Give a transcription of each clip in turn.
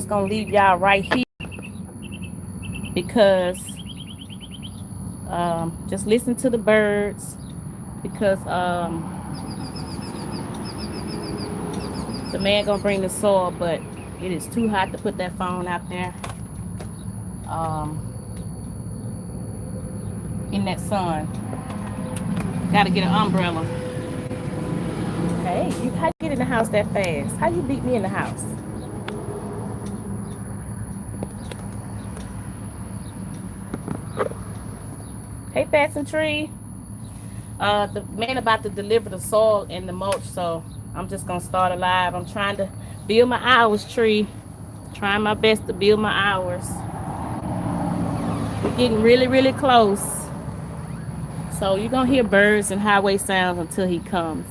just gonna leave y'all right here because just listen to the birds because the man gonna bring the soil, but it is too hot to put that phone out there in that sun. Gotta get an umbrella. Hey, how you get in the house that fast? How you beat me in the house? Hey, Fasten Tree. The man about to deliver the soil and the mulch, so I'm just gonna start a live. I'm trying to build my hours, Tree. Trying my best to build my hours. We're getting really, really close. So you're gonna hear birds and highway sounds until he comes.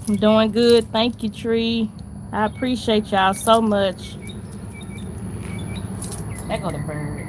I'm doing good. Thank you, Tree. I appreciate y'all so much. There go the birds.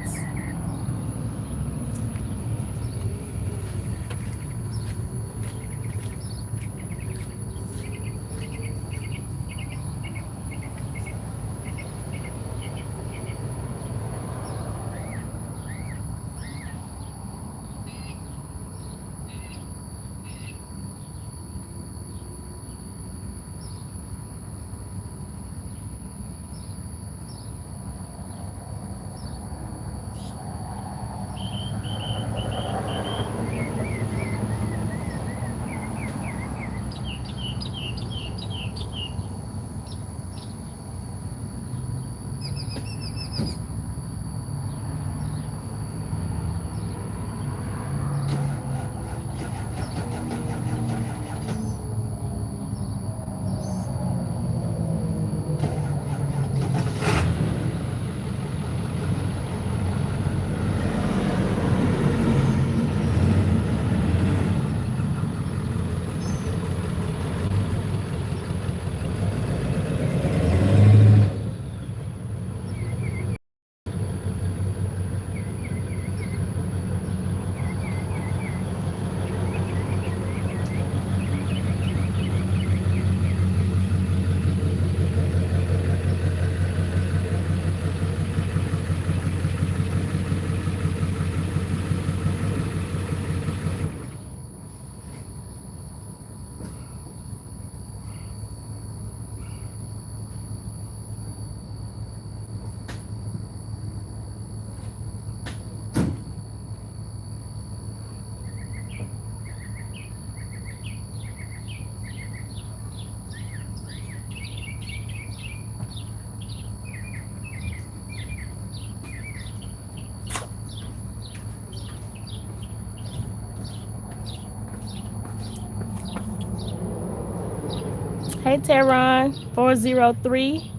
Hey, Tehran 403.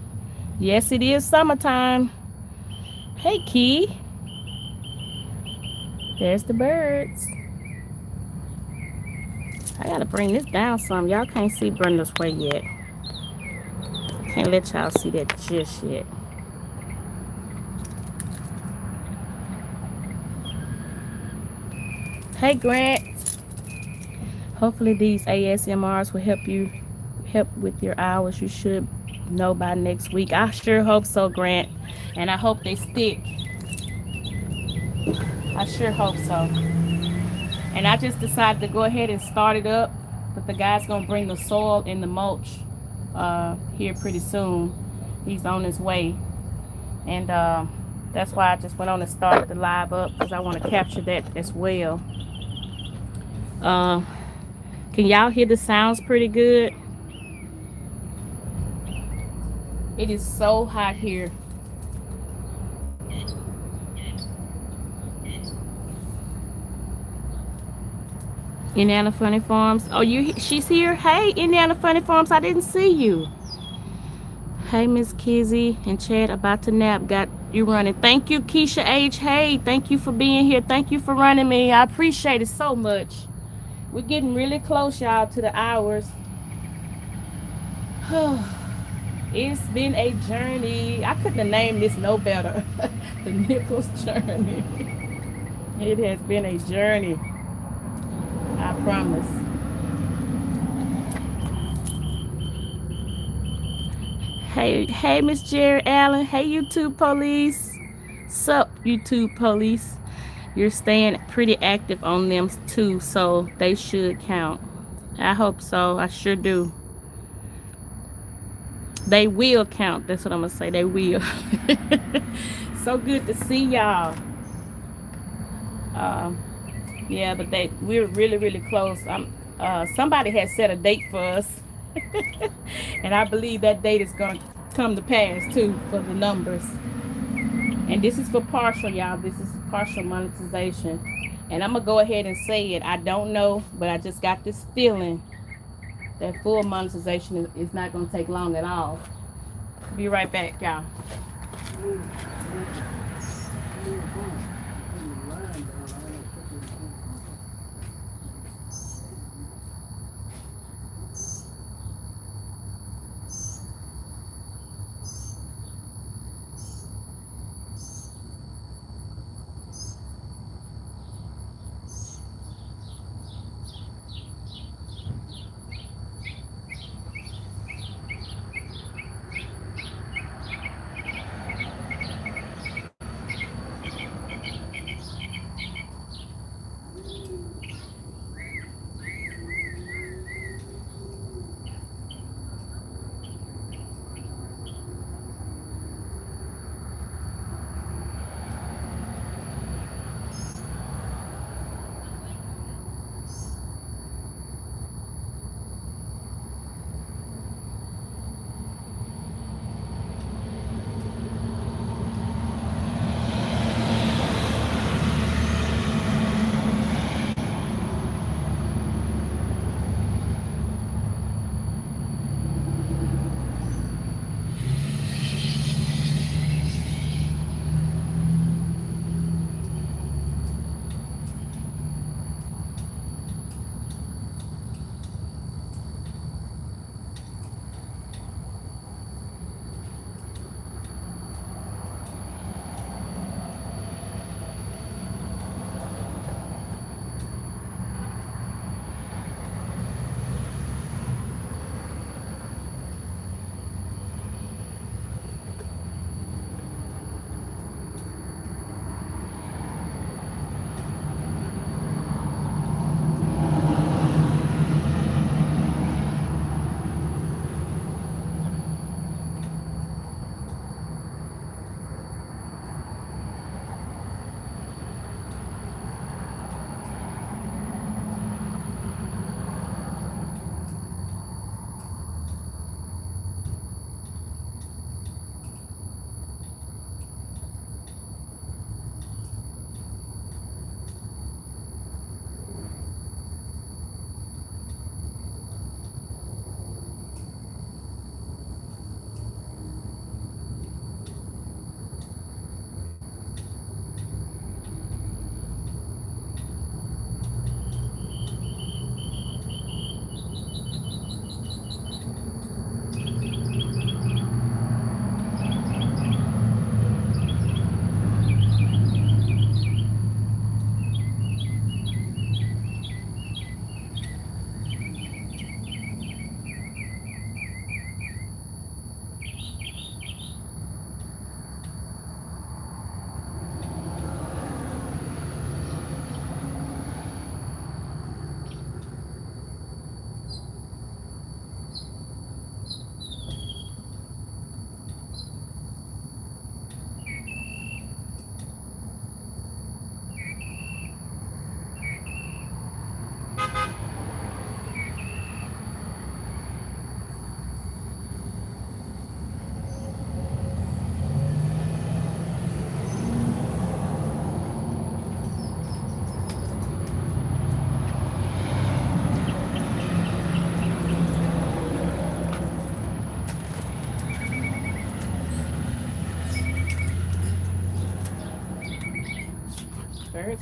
Yes, it is summertime. Hey, Key. There's the birds. I gotta bring this down some. Y'all can't see Brenda's way yet. Can't let y'all see that just yet. Hey, Grant. Hopefully these ASMRs will help with your hours. You should know by next week. I sure hope so, Grant. And I hope they stick. I sure hope so. And I just decided to go ahead and start it up. But the guy's gonna bring the soil and the mulch here pretty soon. He's on his way. And that's why I just went on and started the live up because I want to capture that as well. Can y'all hear the sounds pretty good? It is so hot here. Indiana Funny Farms. Oh, she's here. Hey, Indiana Funny Farms. I didn't see you. Hey, Miss Kizzy and Chad about to nap. Got You running. Thank you, Keisha H. Hey, thank you for being here. Thank you for running me. I appreciate it so much. We're getting really close, y'all, to the hours. It's been a journey. I couldn't have named this no better. The Nichols journey. It has been a journey. I promise. Hey, Miss Jerry Allen. Hey, YouTube police. Sup, YouTube police. You're staying pretty active on them too, so they should count. I hope so. I sure do. They will count. That's what I'm gonna say. They will. So good to see y'all. Uh, yeah, but we're really, really close. Somebody has set a date for us, and I believe that date is gonna come to pass too for the numbers. And this is for partial, y'all. This is partial monetization. And I'm gonna go ahead and say it. I don't know, but I just got this feeling that full monetization is not gonna take long at all. Be right back, y'all.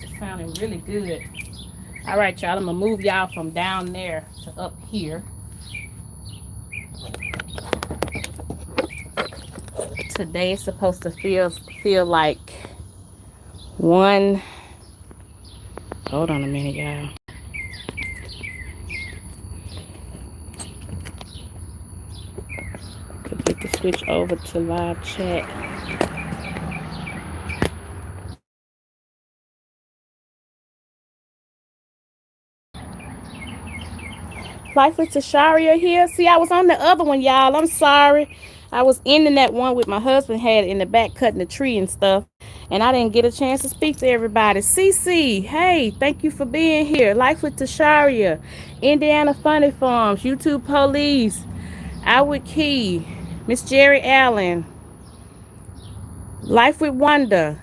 It's sounding really good. All right, y'all. I'm gonna move y'all from down there to up here. Today is supposed to feel like one. Hold on a minute, y'all. Get the switch over to live chat. Life with Tasharia here. See, I was on the other one, y'all. I'm sorry. I was ending that one with my husband had in the back cutting the tree and stuff. And I didn't get a chance to speak to everybody. Cece, hey, thank you for being here. Life with Tasharia. Indiana Funny Farms. YouTube Police. Outward Key. Miss Jerry Allen. Life with Wonder.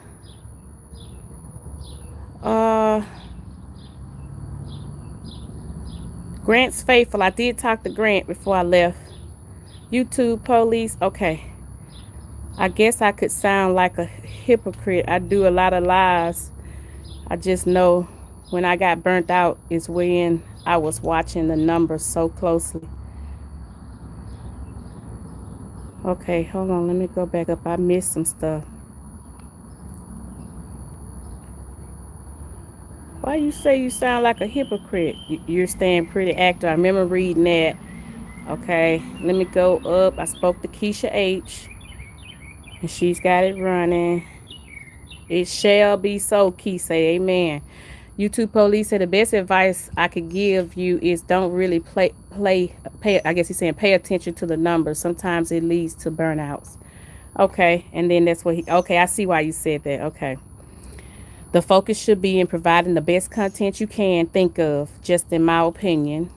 Grant's Faithful. I did talk to Grant before I left. YouTube Police. Okay. I guess I could sound like a hypocrite. I do a lot of lies. I just know when I got burnt out is when I was watching the numbers so closely. Okay, hold on. Let me go back up. I missed some stuff. Why you say you sound like a hypocrite? You're staying pretty active. I remember reading that. Okay, let me go up. I spoke to Keisha H. And she's got it running. It shall be so, Key say amen. YouTube Police said the best advice I could give you is don't really pay, I guess he's saying pay attention to the numbers. Sometimes it leads to burnouts. Okay, and then that's what okay, I see why you said that. Okay. The focus should be in providing the best content you can think of, just in my opinion.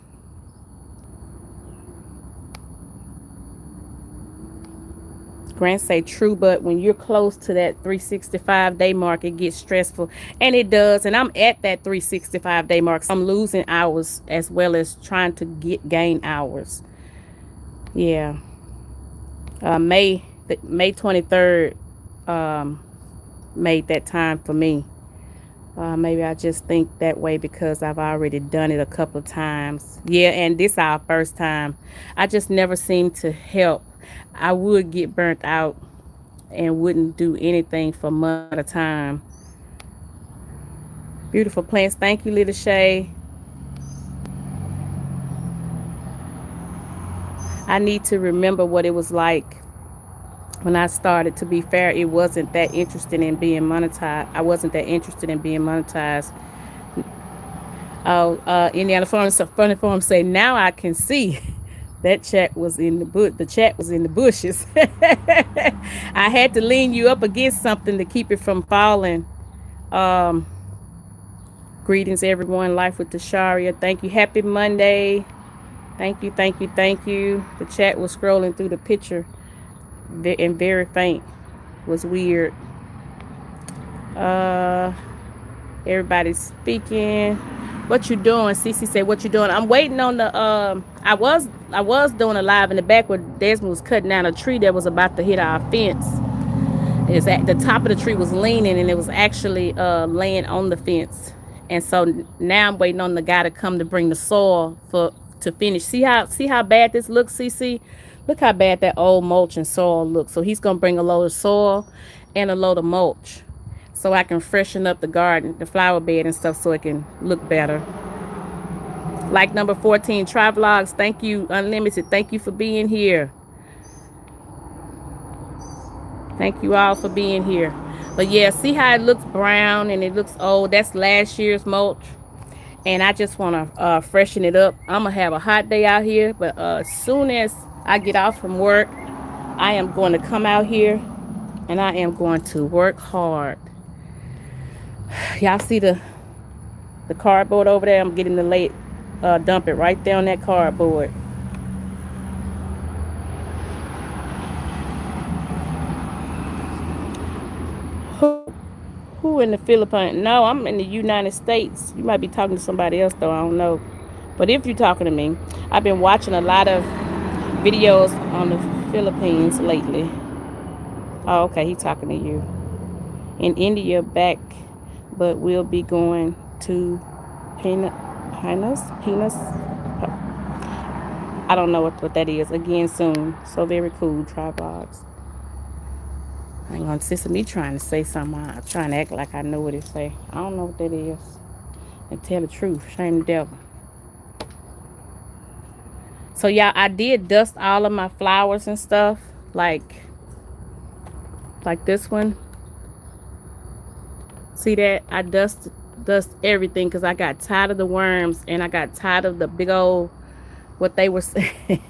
Grant say true, but when you're close to that 365 day mark, it gets stressful, and it does. And I'm at that 365 day mark. So I'm losing hours as well as trying to gain hours. Yeah. May 23rd made that time for me. Maybe I just think that way because I've already done it a couple of times. Yeah, and this is our first time. I just never seem to help. I would get burnt out and wouldn't do anything for months at a time. Beautiful plants. Thank you, Little Shay. I need to remember what it was like when I started. To be fair, it wasn't that interested in being monetized. I wasn't that interested in being monetized. Indiana Funny Farm say, now I can see. That chat was in the chat was in the bushes. I had to lean you up against something to keep it from falling. Greetings, everyone. Life with Tasharia. Thank you. Happy Monday. Thank you, thank you, thank you. The chat was scrolling through the picture and very faint. It was weird. Everybody's speaking. What you doing? Cece said, what you doing? I'm waiting on the I was doing a live in the back where Desmond was cutting down a tree that was about to hit our fence. It's at the top of the tree was leaning and it was actually laying on the fence. And so now I'm waiting on the guy to come to bring the soil to finish. See how bad this looks, CC? Look how bad that old mulch and soil looks. So he's gonna bring a load of soil and a load of mulch, so I can freshen up the garden, the flower bed and stuff, so it can look better. Like number 14, Try Vlogs. Thank you, Unlimited. Thank you for being here. Thank you all for being here. But yeah, see how it looks brown and it looks old? That's last year's mulch. And I just want to freshen it up. I'm going to have a hot day out here. But as soon as I get off from work, I am going to come out here and I am going to work hard. Y'all see the cardboard over there? I'm getting the late dump it right there on that cardboard. Who in the Philippines? No, I'm in the United States. You might be talking to somebody else though, I don't know. But if you're talking to me, I've been watching a lot of videos on the Philippines lately. Oh, okay, he's talking to you. In India, but but we'll be going to Penis. I don't know what that is again soon. So very cool. Try vlogs. I ain't gonna sit me trying to say something. I'm trying to act like I know what it say. I don't know what that is. And tell the truth. Shame the devil. So y'all, I did dust all of my flowers and stuff. Like this one. See that? I dust everything because I got tired of the worms and I got tired of the big old what they were saying.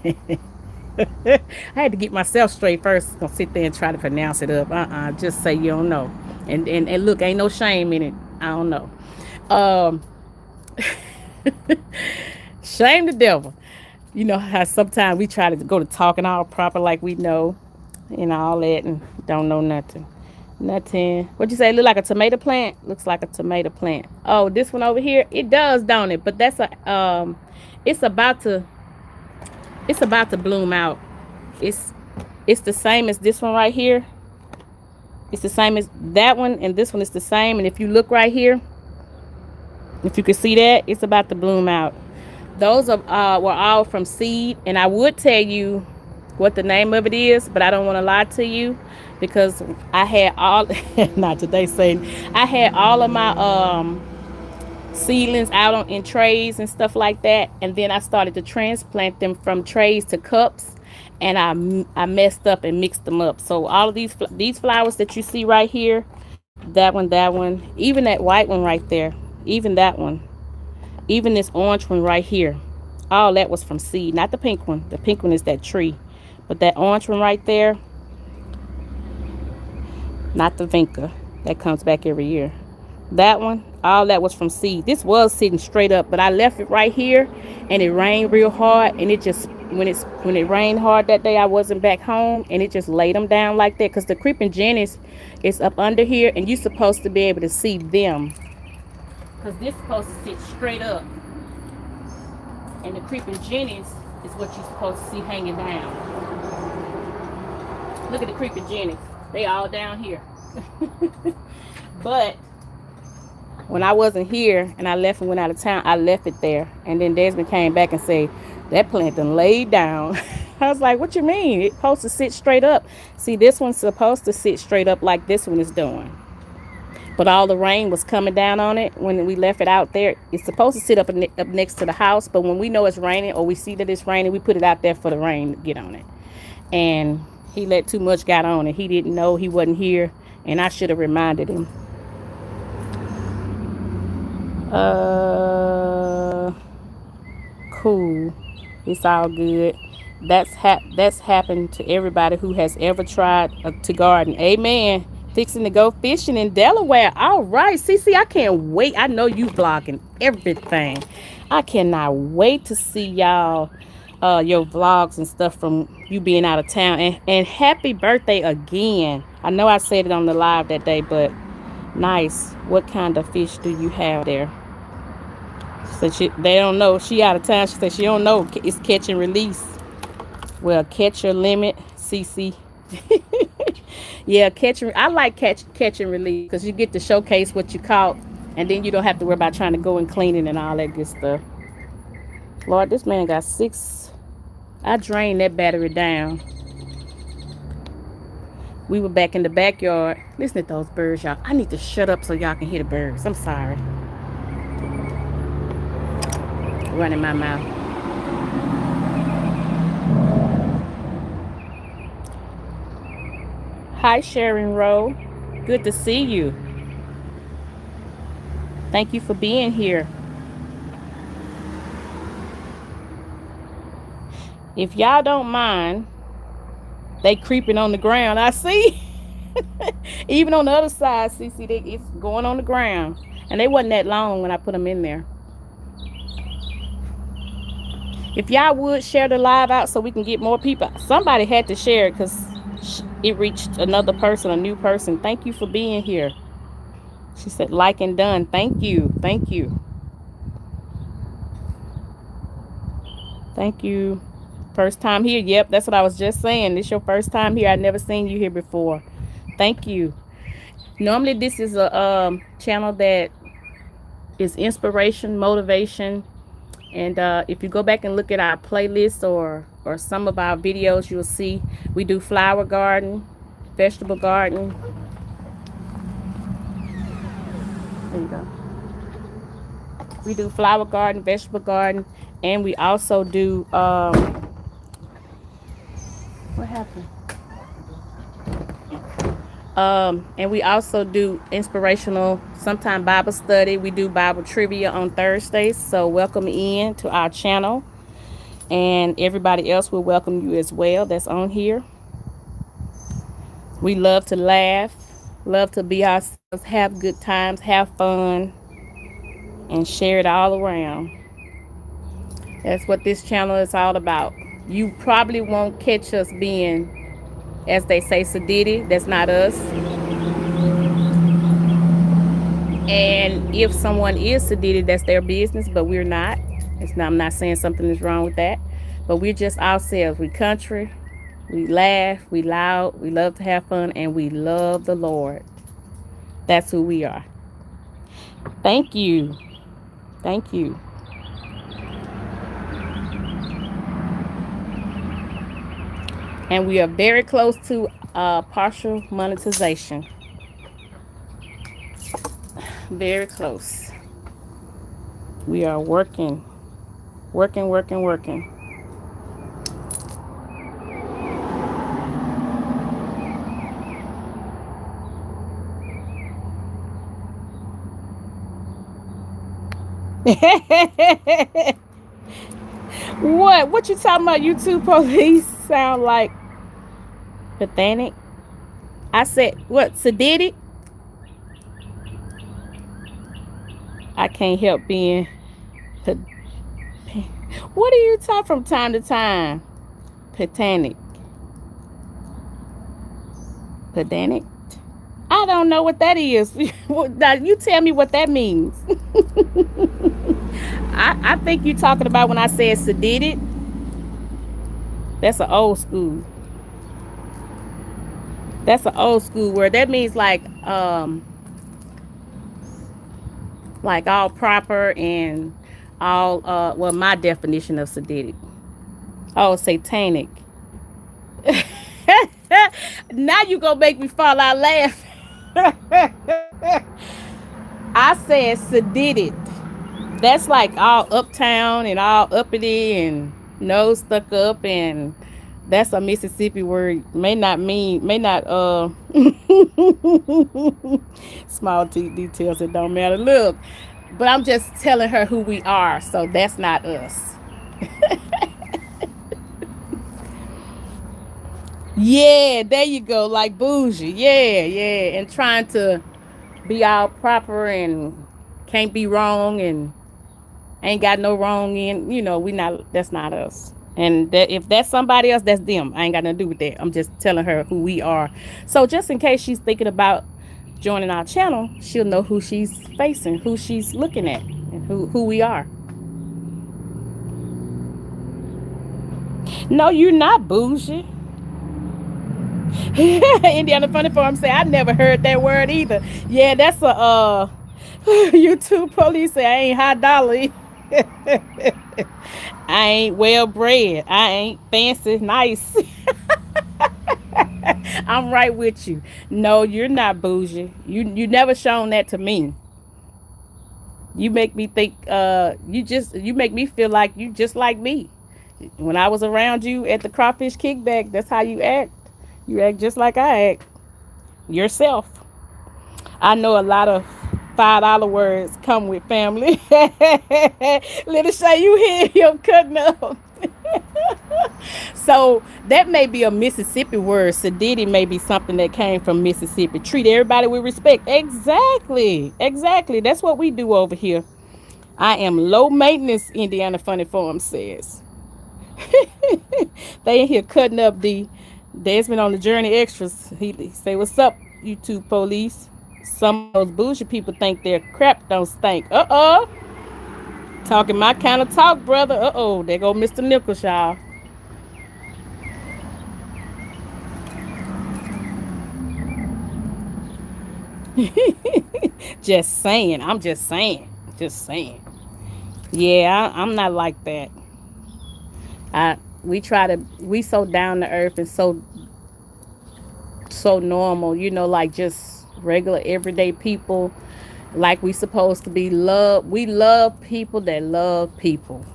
I had to get myself straight first. Gonna sit there and try to pronounce it up. Just say you don't know. And look, ain't no shame in it. I don't know. Um Shame the devil. You know how sometimes we try to go to talking all proper like we know and all that and don't know nothing. Nothing. What'd you say? Look like a tomato plant? Looks like a tomato plant. Oh, this one over here, it does, don't it? But that's a it's about to bloom out. It's the same as this one right here. It's the same as that one, and this one is the same. And if you look right here, if you can see that, it's about to bloom out. Those were all from seed, and I would tell you what the name of it is, but I don't want to lie to you because I had all not today saying I had all of my seedlings out in trays and stuff like that, and then I started to transplant them from trays to cups, and I messed up and mixed them up. So all of these flowers that you see right here, that one, even that white one right there, even that one, even this orange one right here, all that was from seed. Not the pink one. The pink one is that tree, but that orange one right there, not the vinca that comes back every year, that one, all that was from seed. This was sitting straight up, but I left it right here and it rained real hard, and it just when it rained hard that day, I wasn't back home, and it just laid them down like that because the creeping jennies is up under here, and you're supposed to be able to see them because this is supposed to sit straight up, and the creeping jennies is what you're supposed to see hanging down. Look at the creeping jennies, they all down here. But when I wasn't here and I left and went out of town, I left it there. And then Desmond came back and said, that plant done laid down. I was like, what you mean? It's supposed to sit straight up. See, this one's supposed to sit straight up like this one is doing. But all the rain was coming down on it when we left it out there. It's supposed to sit up next to the house. But when we know it's raining or we see that it's raining, we put it out there for the rain to get on it. And he let too much got on it. He didn't know, he wasn't here. And I should have reminded him. Cool. It's all good. That's happened to everybody who has ever tried to garden. Amen. Fixing to go fishing in Delaware. All right, Cece, I can't wait. I know you vlogging everything. I cannot wait to see y'all your vlogs and stuff from you being out of town. And happy birthday again. I know I said it on the live that day, but nice. What kind of fish do you have there? They don't know. She out of town. She said she don't know. It's catch and release. Well, catch your limit, CC. Yeah, I like catch and release because you get to showcase what you caught, and then you don't have to worry about trying to go and clean it and all that good stuff. Lord, this man got 6. I drained that battery down. We were back in the backyard. Listen to those birds, y'all. I need to shut up so y'all can hear the birds. I'm sorry. Running my mouth. Hi, Sharon Rowe. Good to see you. Thank you for being here. If y'all don't mind, they creeping on the ground. I see. Even on the other side, see, it's going on the ground. And they wasn't that long when I put them in there. If y'all would share the live out so we can get more people. Somebody had to share it because it reached another person, a new person. Thank you for being here. She said like and done. Thank you. Thank you. Thank you. First time here. Yep, that's what I was just saying. This your first time here. I've never seen you here before. Thank you. Normally, this is a channel that is inspiration, motivation, and if you go back and look at our playlists or some of our videos, you'll see we do flower garden, vegetable garden. There you go. We do flower garden, vegetable garden, and we also do what happened? And we also do inspirational, sometimes Bible study. We do Bible trivia on Thursdays. So welcome in to our channel, and everybody else will welcome you as well. That's on here. We love to laugh, love to be ourselves, have good times, have fun, and share it all around. That's what this channel is all about. You probably won't catch us being, as they say, sedity. That's not us. And if someone is sedated, that's their business, but we're not. I'm not saying something is wrong with that, but we're just ourselves. We country, we laugh, we loud, we love to have fun, and we love the Lord. That's who we are. Thank you. Thank you. And we are very close to partial monetization. Very close. We are working. What? What you talking about? YouTube police sound like pathetic. I said what? Sedated? I can't help being. What do you talk from time to time? Pedantic. Pedantic? I don't know what that is. Now you tell me what that means. I think you're talking about when I said sedated. That's an old school. That's an old school word. That means like all proper and all well, my definition of sedated. Oh, satanic. Now you gonna make me fall out laughing. I said sedated. That's like all uptown and all uppity and nose stuck up, and that's a Mississippi word. May not small details, it don't matter. Look, but I'm just telling her who we are, so that's not us. Yeah, there you go, like bougie. Yeah, and trying to be all proper and can't be wrong and ain't got no wrong in. We not. That's not us. And that if that's somebody else, that's them. I ain't got nothing to do with that. I'm just telling her who we are. So just in case she's thinking about joining our channel, she'll know who she's facing, who she's looking at, and who we are. No, you're not bougie. Indiana Funny Farm say I never heard that word either. Yeah, that's a YouTube police say I ain't high dollar. I ain't well bred. I ain't fancy nice. I'm right with you. No, you're not bougie. You never shown that to me. You make me think you make me feel like you just like me. When I was around you at the crawfish kickback, that's how you act. You act just like I act. Yourself. I know a lot of $5 words come with family. Let us say you hear him cutting up. So that may be a Mississippi word. Sedity may be something that came from Mississippi. Treat everybody with respect. Exactly. That's what we do over here. I am low maintenance, Indiana Funny Farm says. They in here cutting up the Desmond on the Journey extras. He say, "What's up, YouTube police?" Some of those bougie people think their crap don't stink. Talking my kind of talk, brother. There go Mr. Nichols, y'all. Just saying. I'm just saying. Just saying. Yeah, I'm not like that. I we so down to earth and so normal, like just regular everyday people, like we supposed to be. We love people that love people.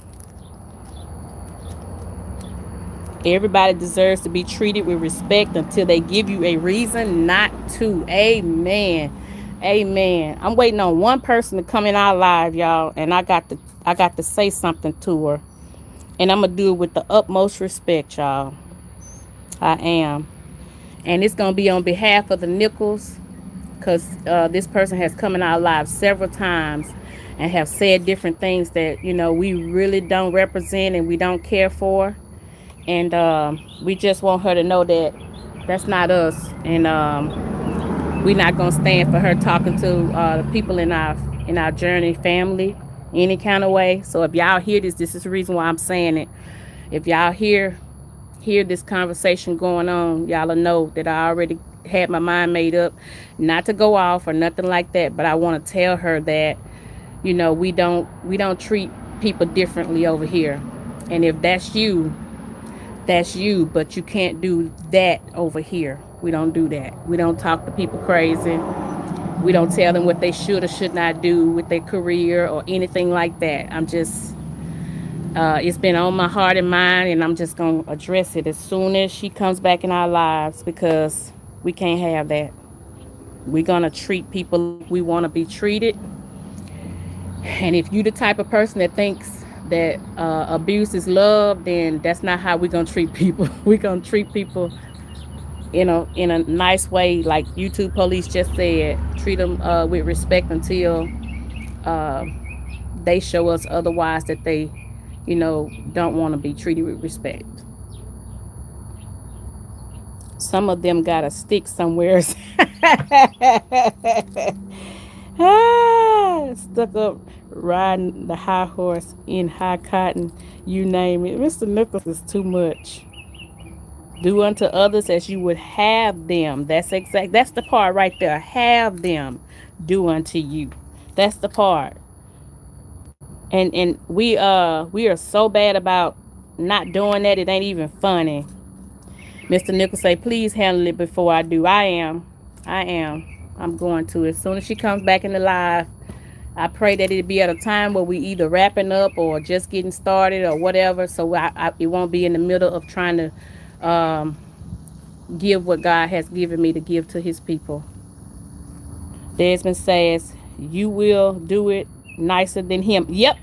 Everybody deserves to be treated with respect until they give you a reason not to. Amen. Amen. I'm waiting on one person to come in our live, y'all, and I got to say something to her. And I'm gonna do it with the utmost respect, y'all. I am. And it's gonna be on behalf of the Nichols, because this person has come in our lives several times and have said different things that we really don't represent and we don't care for. And we just want her to know that that's not us. And we're not gonna stand for her talking to the people in our journey family any kind of way. So if y'all hear this is the reason why I'm saying it. If y'all hear this conversation going on, y'all will know that I already had my mind made up not to go off or nothing like that. But I want to tell her that we don't treat people differently over here. And if that's you, but you can't do that over here. We don't do that. We don't talk to people crazy. We don't tell them what they should or should not do with their career or anything like that. It's been on my heart and mind, and I'm just going to address it as soon as she comes back in our lives, because we can't have that. We're going to treat people like we want to be treated. And if you the type of person that thinks that abuse is love, then that's not how we're going to treat people. We're going to treat people in a nice way, like YouTube police just said. Treat them with respect until uh, they show us otherwise, that they don't want to be treated with respect. Some of them got a stick somewhere. Stuck up riding the high horse in high cotton, you name it. Mr. Nichols is too much. Do unto others as you would have them. That's the part right there. Have them do unto you. That's the part. And we are so bad about not doing that, it ain't even funny. Mr. Nichols say, please handle it before I do. I am. I'm going to. As soon as she comes back in the live, I pray that it be at a time where we either wrapping up or just getting started or whatever, so it won't be in the middle of trying to give what God has given me to give to his people. Desmond says, you will do it nicer than him. Yep.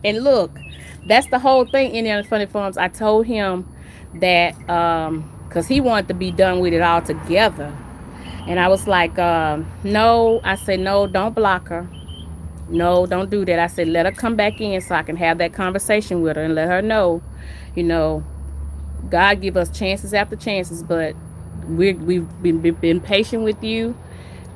And look, that's the whole thing in the Funny Farms. I told him that because he wanted to be done with it all together. And I was like, no. I said, no, don't block her. No, don't do that. I said, let her come back in so I can have that conversation with her and let her know, you know, God give us chances after chances, but we've been patient with you,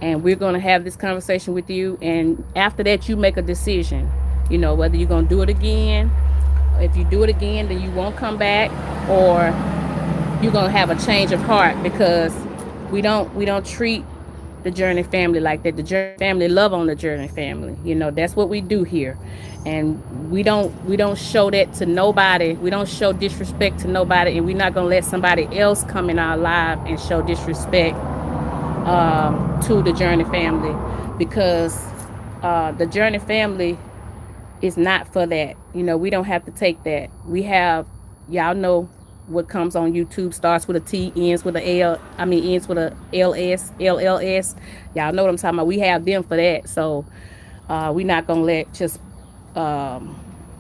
and we're going to have this conversation with you. And after that, you make a decision, you know, whether you're going to do it again. If you do it again, then you won't come back, or you're going to have a change of heart, because we don't treat the Journey family like that. The Journey family love on the Journey family. You know, that's what we do here. And we don't show that to nobody. We don't show disrespect to nobody, and we're not gonna let somebody else come in our life and show disrespect to the Journey family, because the Journey family is not for that. You know, we don't have to take that. We have, y'all know what comes on YouTube starts with a T, ends with a L. I mean, ends with a LLS. Y'all know what I'm talking about. We have them for that. So we're not gonna let just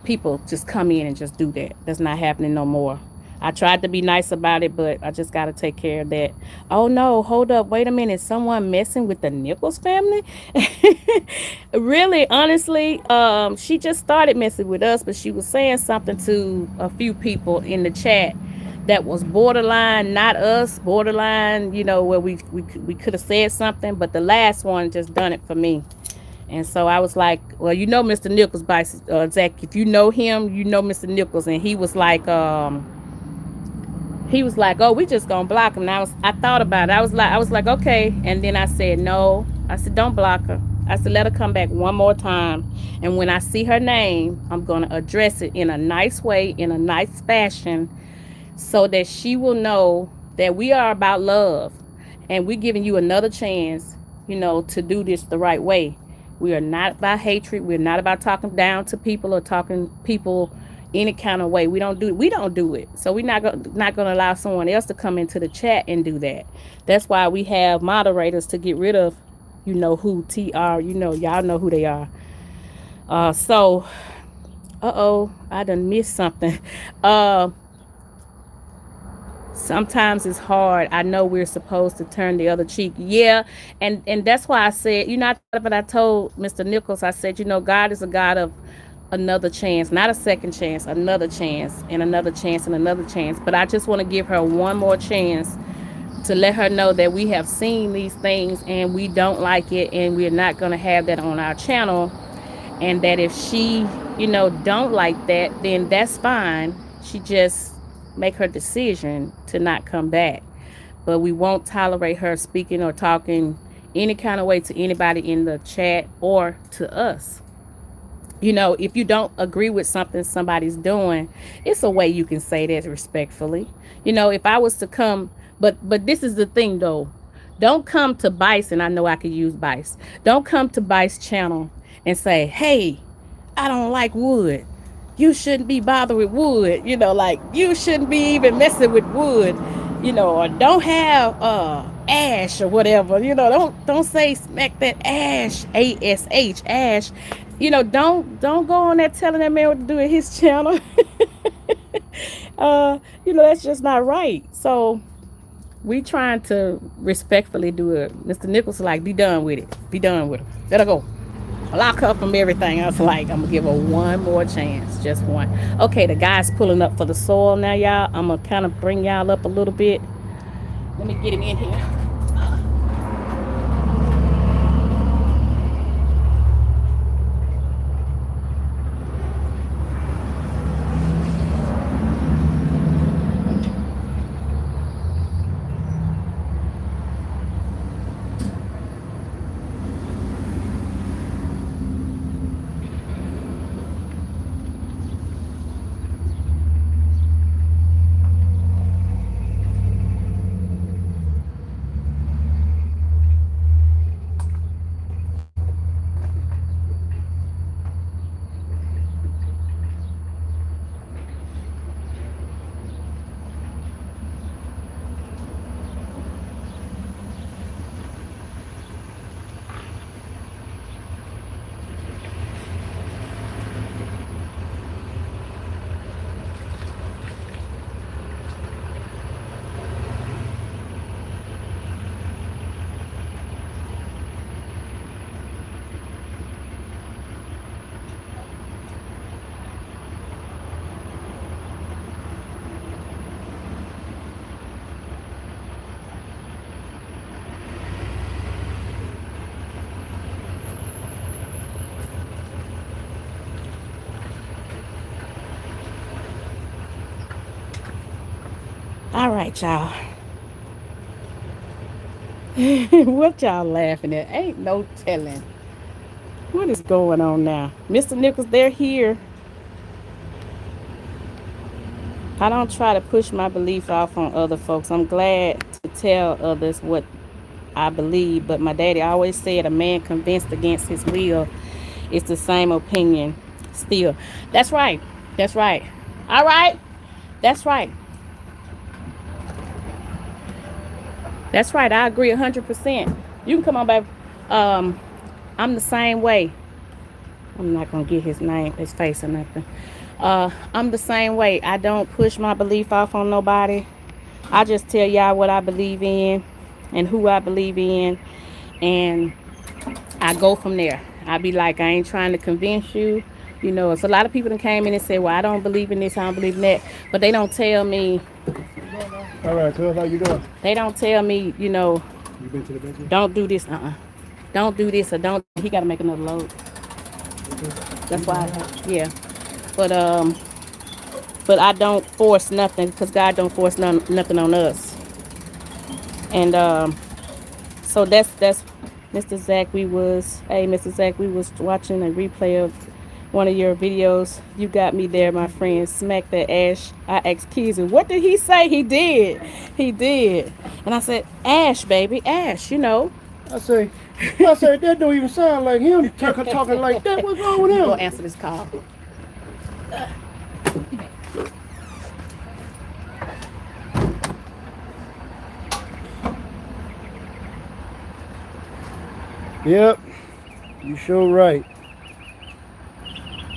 people just come in and just do that. That's not happening no more. I tried to be nice about it, but I just got to take care of that. Oh no, hold up, wait a minute. Someone messing with the Nichols family? Really, honestly, she just started messing with us, but she was saying something to a few people in the chat that was borderline, not us, borderline, you know, where we could have said something, but the last one just done it for me. And so I was like, well, you know, Mr. Nichols, by Zach, if you know him, you know Mr. Nichols. And he was like, oh, we just gonna block him. And I thought about it. I was like, okay. And then I said, no, I said, don't block her. I said, let her come back one more time. And when I see her name, I'm going to address it in a nice way, in a nice fashion, so that she will know that we are about love and we're giving you another chance, to do this the right way. We are not about hatred. We're not about talking down to people or talking people any kind of way. We don't do it. So we're not gonna allow someone else to come into the chat and do that. That's why we have moderators to get rid of, who TR, y'all know who they are. So I done missed something. Uh Sometimes it's hard. I know we're supposed to turn the other cheek. Yeah. And that's why I said, but I told Mr. Nichols, I said, God is a God of another chance, not a second chance, another chance and another chance and another chance. But I just want to give her one more chance to let her know that we have seen these things and we don't like it, and we're not going to have that on our channel. And that if she, don't like that, then that's fine. She just make her decision to not come back. But we won't tolerate her speaking or talking any kind of way to anybody in the chat or to us. If you don't agree with something somebody's doing, it's a way you can say that respectfully. If I was to come, but this is the thing though. Don't come to Bice, and I know I could use Bice. Don't come to Bice channel and say, hey, I don't like wood. You shouldn't be bothered with wood. Like you shouldn't be even messing with wood. Or don't have ash or whatever. Don't say smack that ash, ASH, ash. Don't go on there telling that man what to do in his channel. That's just not right. So we trying to respectfully do it. Mr. Nichols like, be done with it. Be done with it. Let her go. Lock her from everything. I was like, I'm gonna give her one more chance, just one. Okay, the guy's pulling up for the soil now, y'all. I'm gonna kind of bring y'all up a little bit. Let me get him in here. All right, y'all. What y'all laughing at? Ain't no telling. What is going on now? Mr. Nichols, they're here. I don't try to push my belief off on other folks. I'm glad to tell others what I believe, but my daddy always said a man convinced against his will is the same opinion still. That's right. That's right. All right. That's right. That's right. I agree 100%. You can come on, baby. I'm the same way. I'm not gonna get his name, his face, or nothing. I'm the same way. I don't push my belief off on nobody. I just tell y'all what I believe in and who I believe in, and I go from there. I be like, I ain't trying to convince you. It's a lot of people that came in and say, well, I don't believe in this, I don't believe in that, but they don't tell me. All right, cuz, how you doing? They don't tell me, You been to the bedroom? don't do this, don't do this, or don't. He got to make another load. Okay. That's why, yeah. But I don't force nothing, because God don't force nothing on us. And so that's Mr. Zach, Mr. Zach, we was watching a replay of one of your videos. You got me there, my friend. Smack that Ash. I asked Keys, and what did he say? He did. He did. And I said, Ash, baby, Ash, you know. I say, that don't even sound like him talking like that. What's wrong with him? Go answer this call. Yep, you sure right.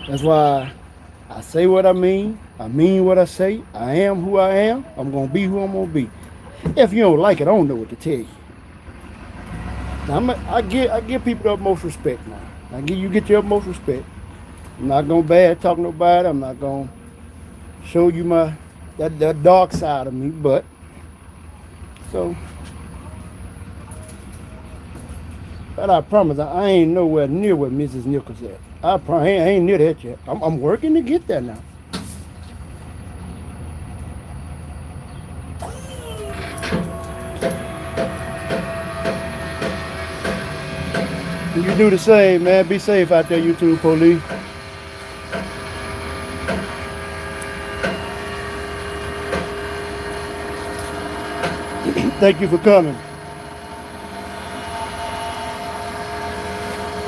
That's why I say what I mean what I say. I am who I am. I'm gonna be who I'm gonna be. If you don't like it, I don't know what to tell you. Now, I give people the utmost respect now. You get your utmost respect. I'm not gonna bad talk nobody. I'm not gonna show you that dark side of me. But I promise I ain't nowhere near where Mrs. Nichols at. I ain't near that yet. I'm working to get there now. You do the same, man. Be safe out there, YouTube police. Thank you for coming.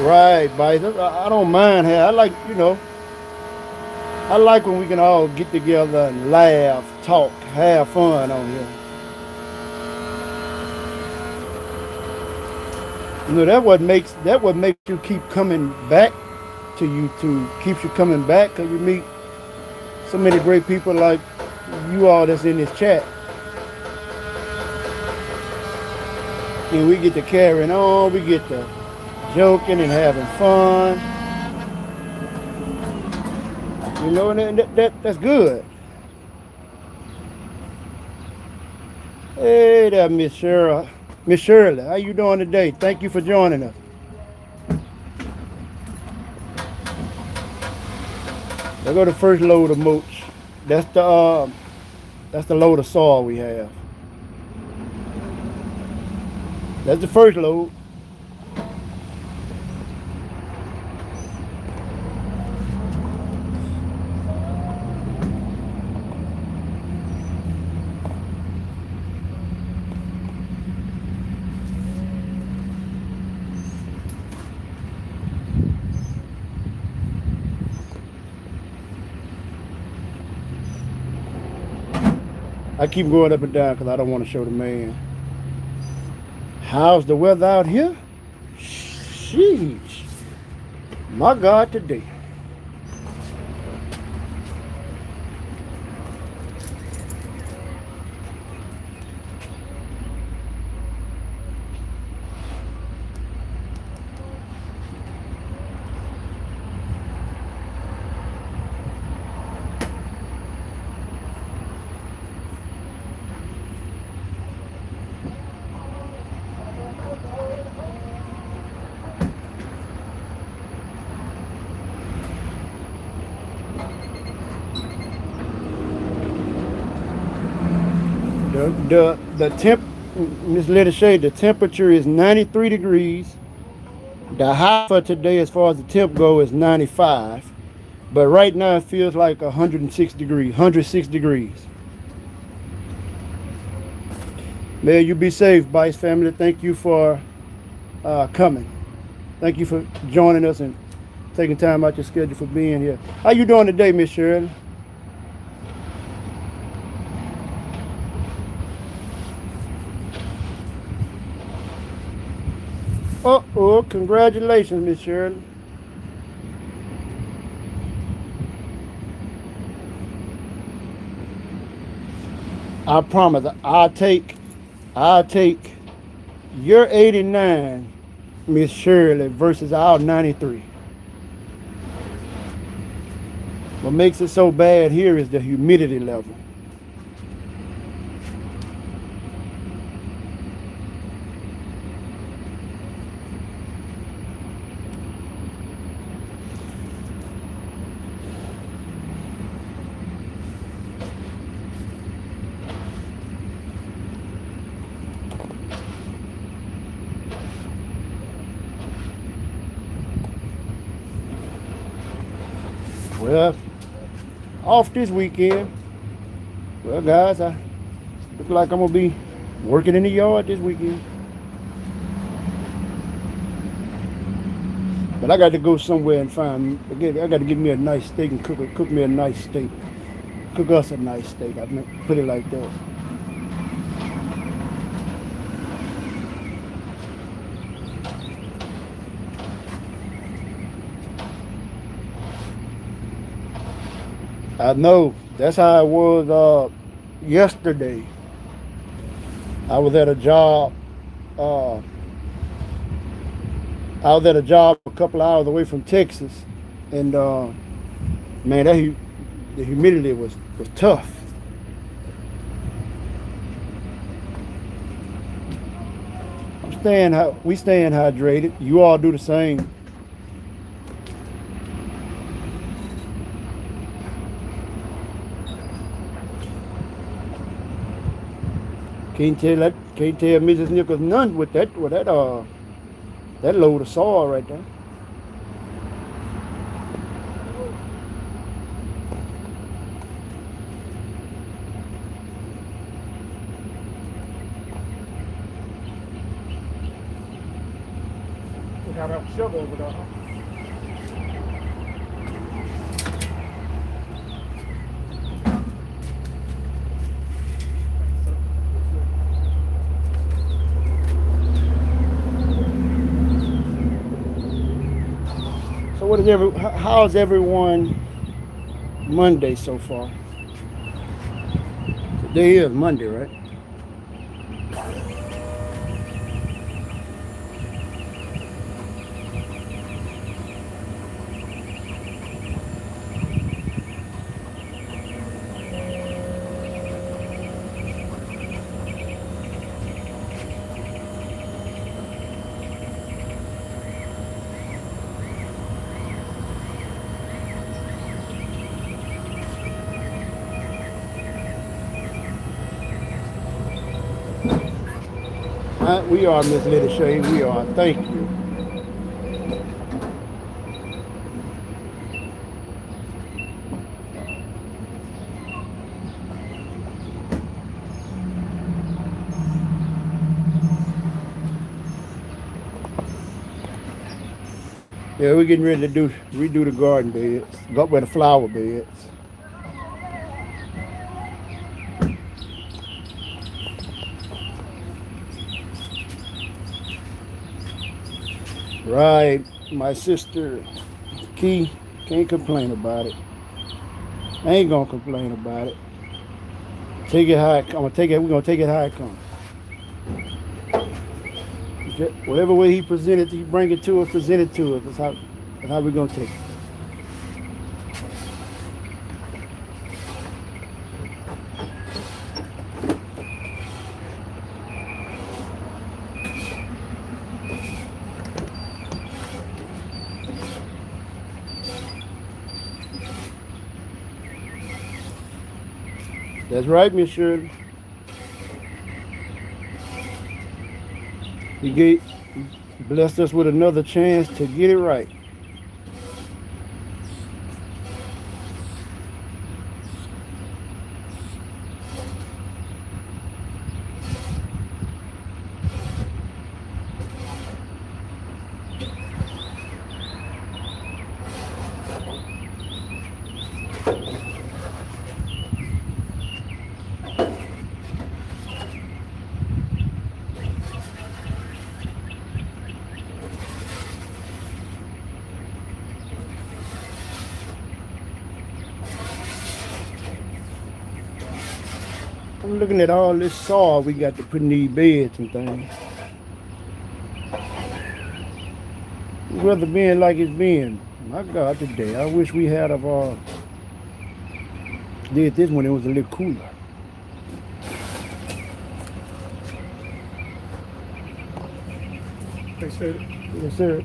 Right, Bryce. I don't mind how. I like when we can all get together and laugh, talk, have fun on here. You know, that what makes you keep coming back to YouTube, keeps you coming back, because you meet so many great people like you all that's in this chat. And we get to carrying on, we get to joking and having fun. You know, and that's good. Hey there, Miss Shirley. Miss Shirley, how you doing today? Thank you for joining us. There go the first load of mulch. That's the load of soil we have. That's the first load. I keep going up and down because I don't want to show the man. How's the weather out here? Sheesh. My God, today. Miss Little Shade, the temperature is 93 degrees. The high for today as far as the temp go is 95. But right now it feels like 106 degrees. May you be safe, Bice family. Thank you for coming. Thank you for joining us and taking time out your schedule for being here. How you doing today, Miss Shirley? Uh-oh, congratulations, Miss Shirley. I promise, I'll take your 89, Miss Shirley, versus our 93. What makes it so bad here is the humidity level. Well, off this weekend. Well, guys, I look like I'm gonna be working in the yard this weekend. But I got to go somewhere and find. I got to get me a nice steak and cook me a nice steak. Cook us a nice steak. I mean, put it like that. I know. That's how it was yesterday. I was at a job. Uh, I was at a job a couple of hours away from Texas, and man, the humidity was tough. We staying hydrated. You all do the same. Can't tell Mrs. Nichols none with that load of soil right there. We got a shovel over there. So how's everyone Monday so far? Today is Monday, right? We are, Miss Liddy Shea. We are. Thank you. Yeah, we're getting ready to redo the garden beds. Go up with the flower beds. Right, my sister Key can't complain about it. I ain't gonna complain about it. Take it how it come. We're gonna take it how it comes. Whatever way he presented, he bring it to us, present it to us. That's how we're gonna take it. That's right, Miss Shirley. He blessed us with another chance to get it right. I'm looking at all this soil we got to put in these beds and things. The weather being like it's been, my God, today. I wish we had did this when it was a little cooler. Thanks, sir. Yes, sir.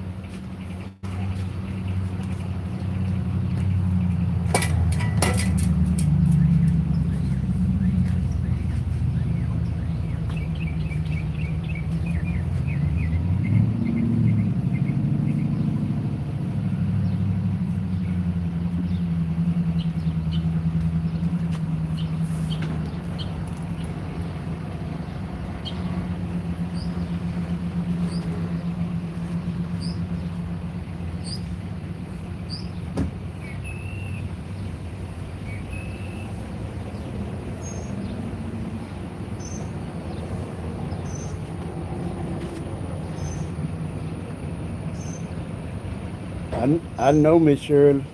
I know, Miss Shirley.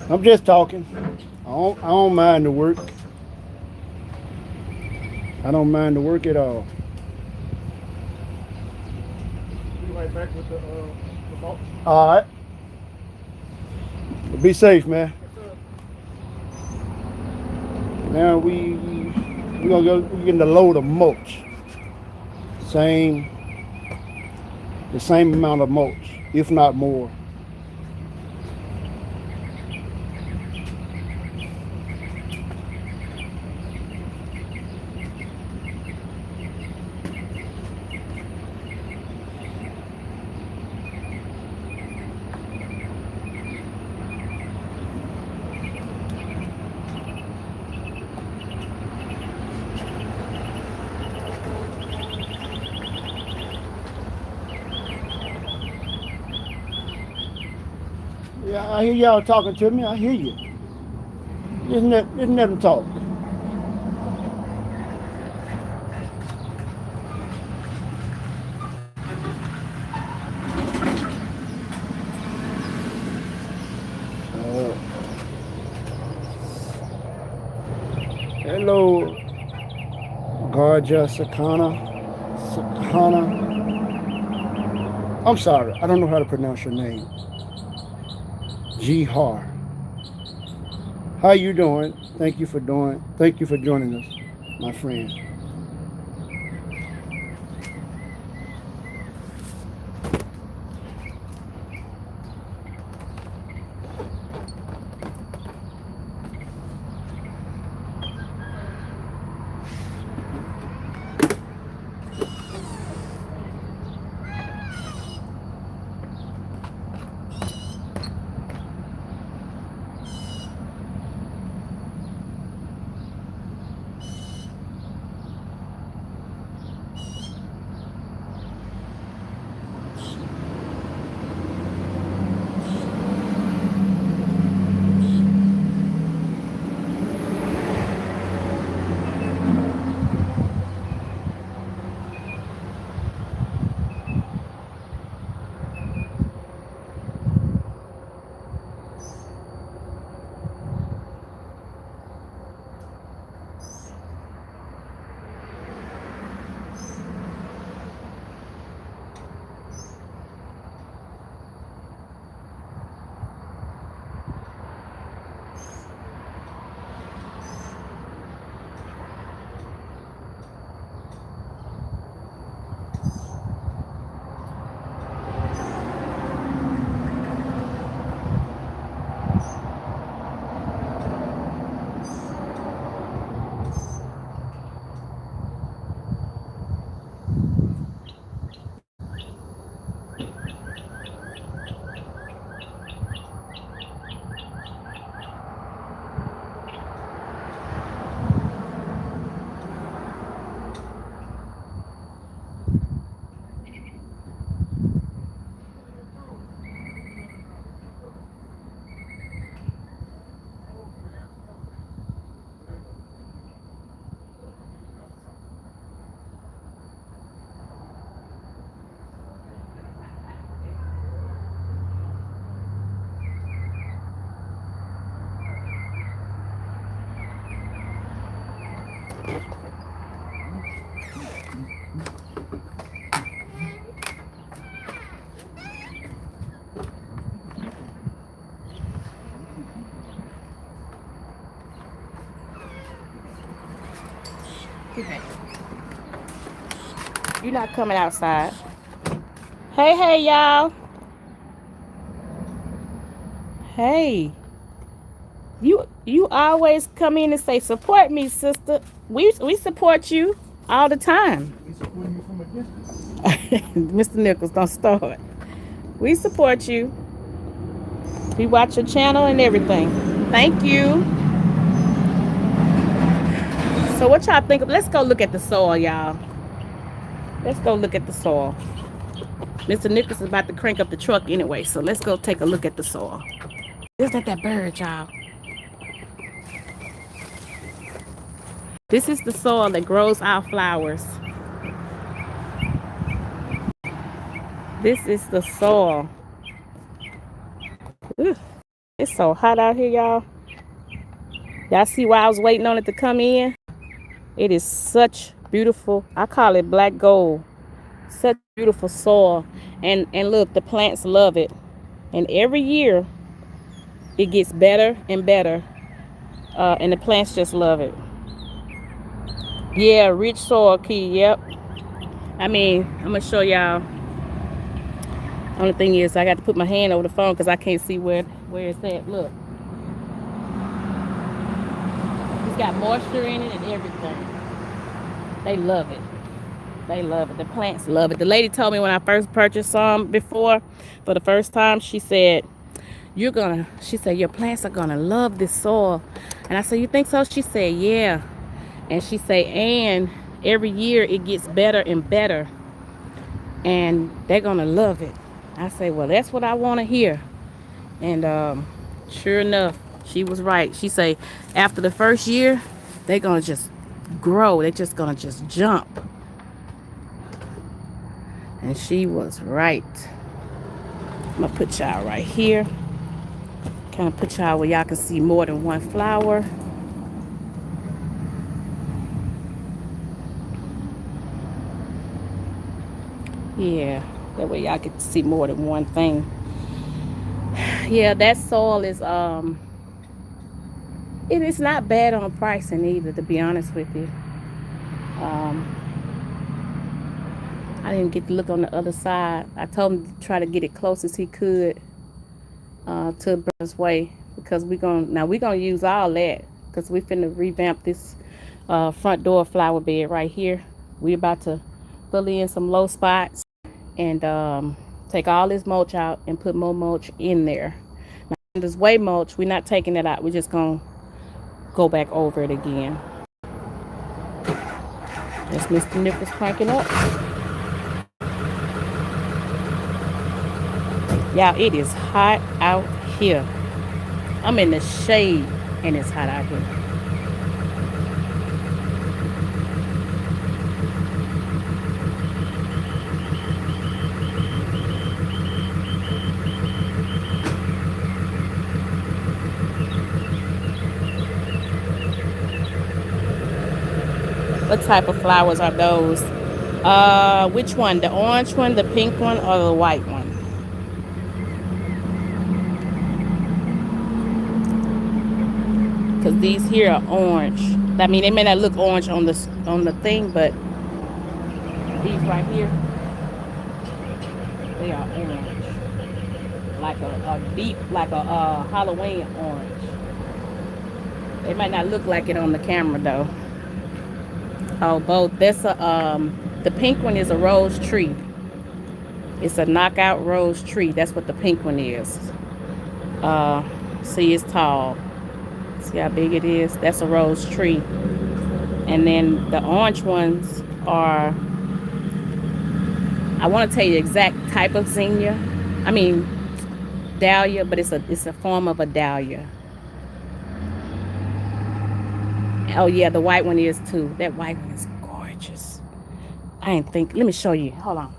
I'm just talking. I don't mind the work. I don't mind the work at all. Be right back with the mulch. All right. Be safe, man. Yes, sir. Now we gonna go. We getting the load of mulch. Same, the same amount of mulch, if not more. Yeah, I hear y'all talking to me. I hear you. Just let them talk. Uh, Hello, Garja Sakana. I'm sorry, I don't know how to pronounce your name. Jihar. How you doing? Thank you for joining us, my friend. Okay. You're not coming outside. Hey, y'all. Hey. You always come in and say, support me, sister. We support you all the time. We support you from a distance. Mr. Nichols, don't start. We support you. We watch your channel and everything. Thank you. So what y'all think of? Let's go look at the soil, y'all. Let's go look at the soil. Mr. Nichols is about to crank up the truck anyway, so let's go take a look at the soil. Is that bird, y'all? This is the soil that grows our flowers. This is the soil. Ugh, it's so hot out here, y'all. Y'all see why I was waiting on it to come in? It is such beautiful, I call it black gold. Such beautiful soil. And look, the plants love it. And every year it gets better and better. And the plants just love it. Yeah, rich soil, Key. Yep. I mean, I'm gonna show y'all. Only thing is I got to put my hand over the phone because I can't see where it's at. Look. It's got moisture in it and everything. They love it. They love it. The plants love it. The lady told me when I first purchased some before, for the first time, she said, she said, your plants are gonna love this soil. And I said, you think so? She said, yeah. And she said, and every year it gets better and better. And they're gonna love it. I say, well, that's what I want to hear. And sure enough, she was right. She say, after the first year, they're gonna just grow. They're just gonna just jump. And she was right. I'm gonna put y'all right here. Kind of put y'all where y'all can see more than one flower. Yeah, that way y'all can see more than one thing. Yeah, that soil is it is not bad on pricing either, to be honest with you. I didn't get to look on the other side. I told him to try to get it close as he could to Brother's Way, because we gonna use all that, because we finna revamp this front door flower bed right here. We about to fill in some low spots and take all this mulch out and put more mulch in there. Now, this way mulch, we're not taking it out. We're just gonna go back over it again. That's Mr. Nichols cranking up. Y'all, it is hot out here. I'm in the shade and it's hot out here. What type of flowers are those? Which one? The orange one, the pink one, or the white one? Because these here are orange. I mean, they may not look orange on the thing, but these right here, they are orange, like a deep, like a Halloween orange. They might not look like it on the camera though. Oh, both. That's the pink one is a rose tree. It's a knockout rose tree. That's what the pink one is. See, it's tall. See how big it is? That's a rose tree. And then the orange ones are, I want to tell you the exact type of zinnia. I mean, dahlia, but it's a form of a dahlia. Oh yeah, the white one is too. That white one is gorgeous. Let me show you. Hold on.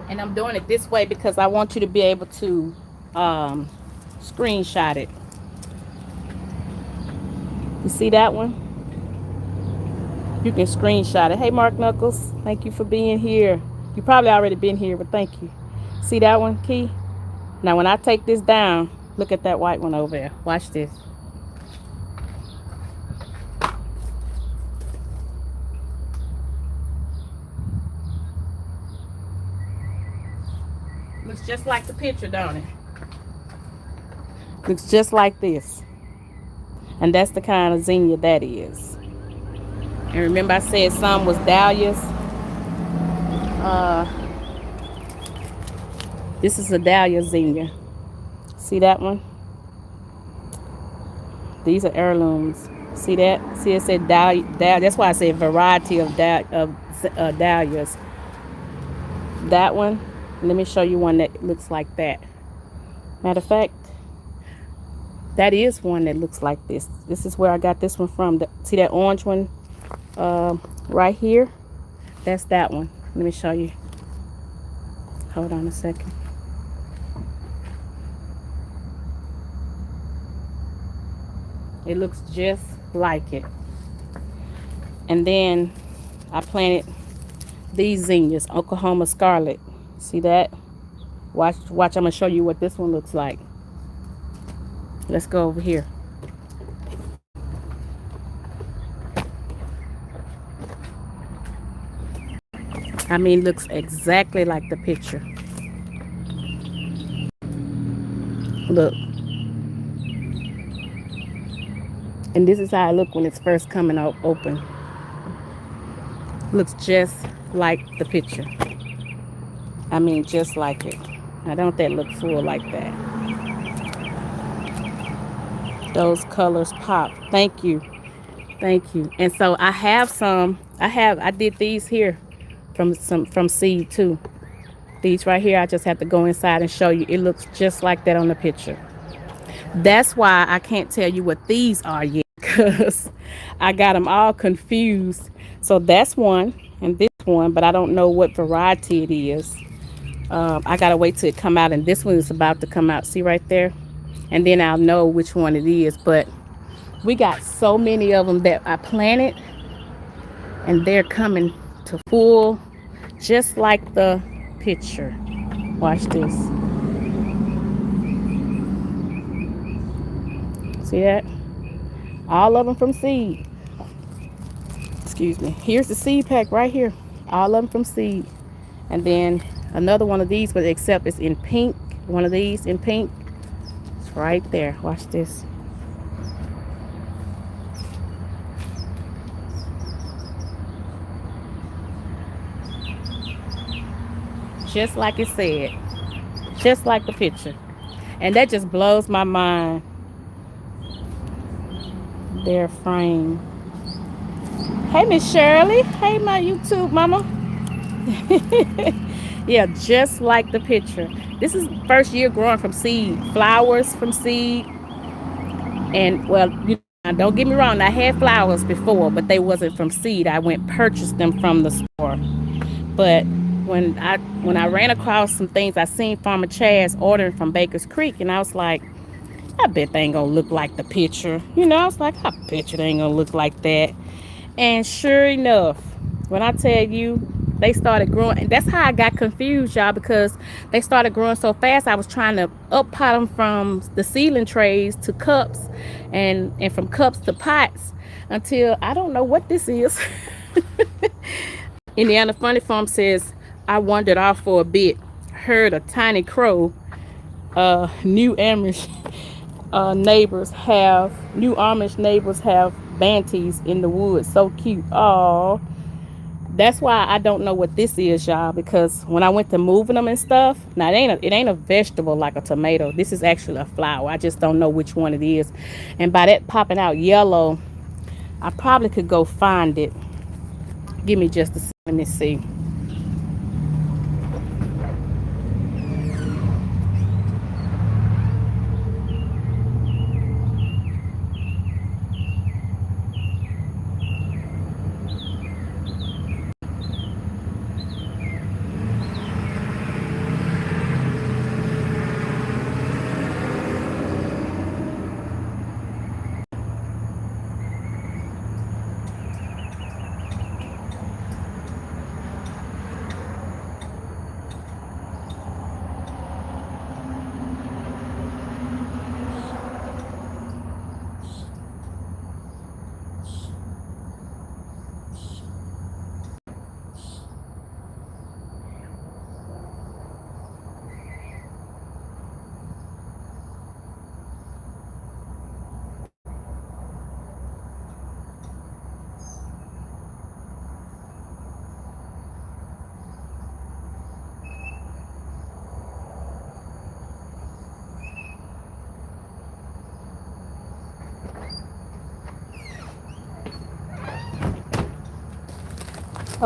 And I'm doing it this way because I want you to be able to screenshot it. You see that one? You can screenshot it. Hey, Mark Knuckles, thank you for being here. You probably already been here, but thank you. See that one, Key? Now, when I take this down, look at that white one over there. Watch this. Looks just like the picture, don't it? Looks just like this. And that's the kind of zinnia that is. And remember I said some was dahlias. This is a dahlia zinnia. See that one? These are heirlooms. See that? See it said dahlia. That's why I say variety of dahlias. That one. Let me show you one that looks like that. Matter of fact, that is one that looks like this. This is where I got this one from. See that orange one right here? That's that one. Let me show you. Hold on a second. It looks just like it. And then I planted these zinnias, Oklahoma Scarlet. See that? Watch, I'm gonna show you what this one looks like. Let's go over here. I mean, looks exactly like the picture. Look. And this is how it looks when it's first coming out open. Looks just like the picture. I mean, just like it. Now, don't that look full like that? Those colors pop. Thank you. Thank you. And so I have some. I did these here from seed too. These right here, I just have to go inside and show you. It looks just like that on the picture. That's why I can't tell you what these are yet, because I got them all confused. So that's one and this one, but I don't know what variety it is. I gotta wait till it come out, and this one is about to come out. See right there? And then I'll know which one it is. But we got so many of them that I planted, and they're coming to full, just like the picture. Watch this. See that? All of them from seed. Excuse me. Here's the seed pack right here. All of them from seed. And then another one of these, but except it's in pink. One of these in pink. It's right there. Watch this. Just like it said. Just like the picture. And that just blows my mind. Their frame. Hey, Miss Shirley. Hey, my YouTube mama. Yeah, just like the picture. This is first year growing from seed. Flowers from seed. And, well, don't get me wrong. I had flowers before, but they wasn't from seed. I went purchased them from the store. But when I ran across some things, I seen Farmer Chaz ordering from Baker's Creek, and I was like, I bet they ain't gonna look like the picture. I was like, I bet you they ain't gonna look like that. And sure enough, when I tell you, they started growing. And that's how I got confused, y'all, because they started growing so fast. I was trying to up pot them from the seedling trays to cups, and from cups to pots, until I don't know what this is. Indiana Funny Farm says, I wandered off for a bit, heard a tiny crow. New Amish neighbors have banties in the woods. So cute. Oh, that's why I don't know what this is, y'all, because when I went to moving them and stuff, now it ain't a vegetable like a tomato. This is actually a flower. I just don't know which one it is. And by that popping out yellow, I probably could go find it. Give me just a second. Let me see.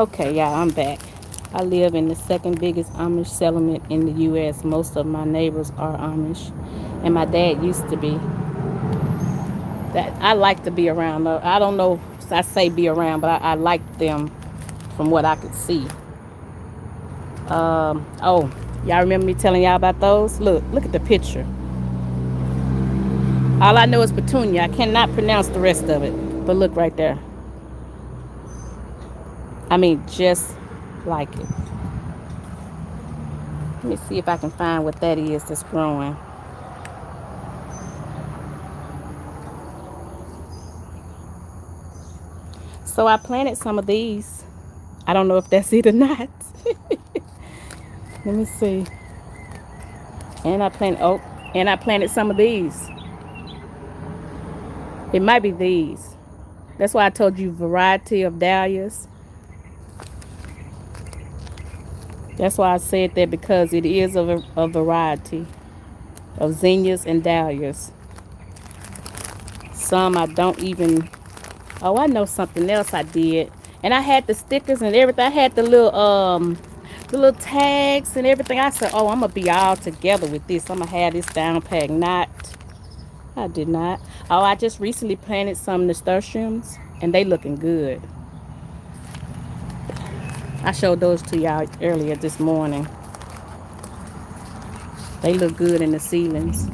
Okay, y'all, I'm back. I live in the second biggest Amish settlement in the U.S. Most of my neighbors are Amish, and my dad used to be. That I like to be around. I don't know if I say be around, but I like them from what I could see. Oh, y'all remember me telling y'all about those? Look at the picture. All I know is petunia. I cannot pronounce the rest of it, but look right there. I mean, just like it. Let me see if I can find what that is that's growing. So I planted some of these. I don't know if that's it or not. Let me see. And I planted some of these. It might be these. That's why I told you variety of dahlias. That's why I said that, because it is a variety of zinnias and dahlias. Some I don't even. Oh, I know something else I did. And I had the stickers and everything. I had the little tags and everything. I said, oh, I'm gonna be all together with this. I'm gonna have this down pack. Not. I did not. Oh, I just recently planted some nasturtiums and they looking good. I showed those to y'all earlier this morning. They look good in the ceilings.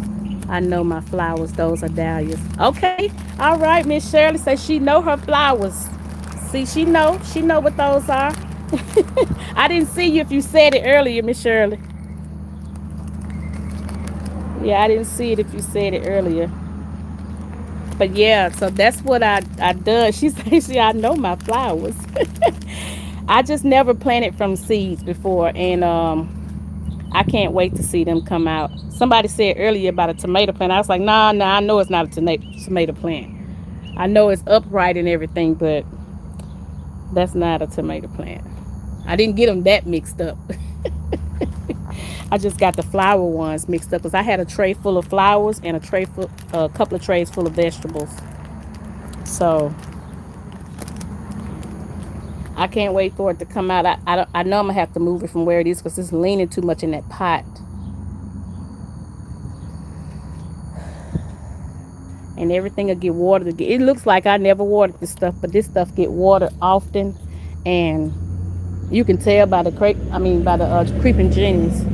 I know my flowers. Those are dahlias. Okay. All right. Miss Shirley says she know her flowers. See, she know what those are. I didn't see you if you said it earlier, Miss Shirley. Yeah, I didn't see it if you said it earlier. But yeah, so that's what I done. She says, "Yeah, I know my flowers." I just never planted from seeds before, and I can't wait to see them come out. Somebody said earlier about a tomato plant. I was like, nah, I know it's not a tomato plant. I know it's upright and everything, but that's not a tomato plant. I didn't get them that mixed up. I just got the flower ones mixed up because I had a tray full of flowers and a couple of trays full of vegetables. So I can't wait for it to come out. I know I'm gonna have to move it from where it is because it's leaning too much in that pot. And everything will get watered again. It looks like I never watered this stuff, but this stuff get watered often, and you can tell by the creeping jennies.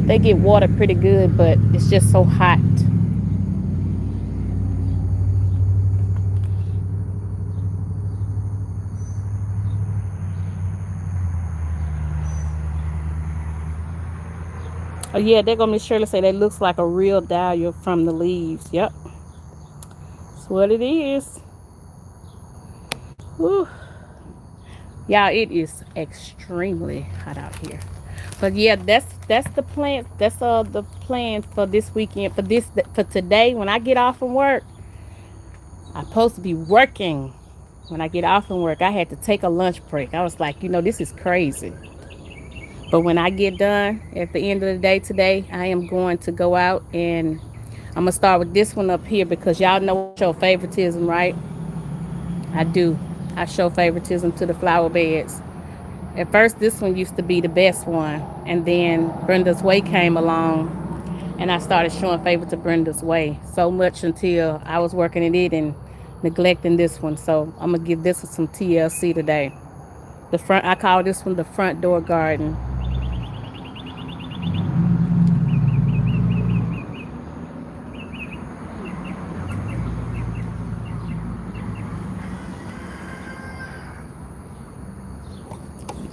They get watered pretty good, but it's just so hot. Oh yeah, they're gonna be sure to say that looks like a real dahlia from the leaves. Yep, that's what it is. Whew. Y'all, it is extremely hot out here. But yeah, that's the plan. That's the plan for this weekend. For today, when I get off from work, I'm supposed to be working. When I get off from work, I had to take a lunch break. I was like, this is crazy. But when I get done at the end of the day today, I am going to go out, and I'm gonna start with this one up here because y'all know I show favoritism, right? I do. I show favoritism to the flower beds. At first, this one used to be the best one, and then Brenda's Way came along, and I started showing favor to Brenda's Way so much until I was working at it and neglecting this one. So I'm gonna give this one some TLC today. I call this one the front door garden.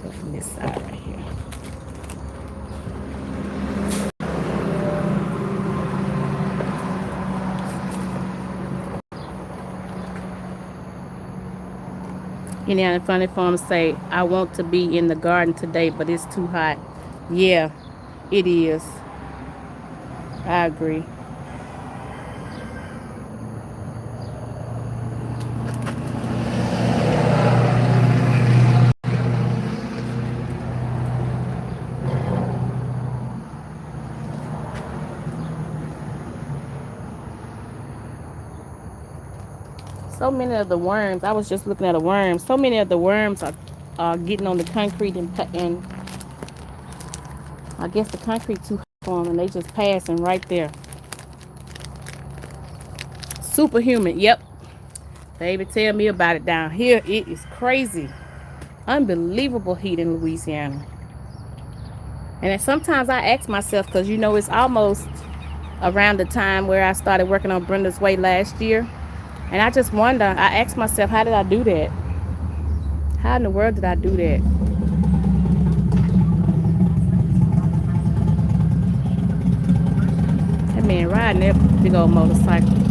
Go from this side right here. The Funny Farm say, I want to be in the garden today, but it's too hot. Yeah, it is. I agree. So many of the worms, I was just looking at a worm. So many of the worms are getting on the concrete and I guess the concrete too hot for them, and they just passing right there. Superhuman. Yep. Baby, tell me about it down here. It is crazy. Unbelievable heat in Louisiana. And then sometimes I ask myself, because you know it's almost around the time where I started working on Brenda's Way last year. And I just wonder, I ask myself, how did I do that? How in the world did I do that? That man riding that big old motorcycle.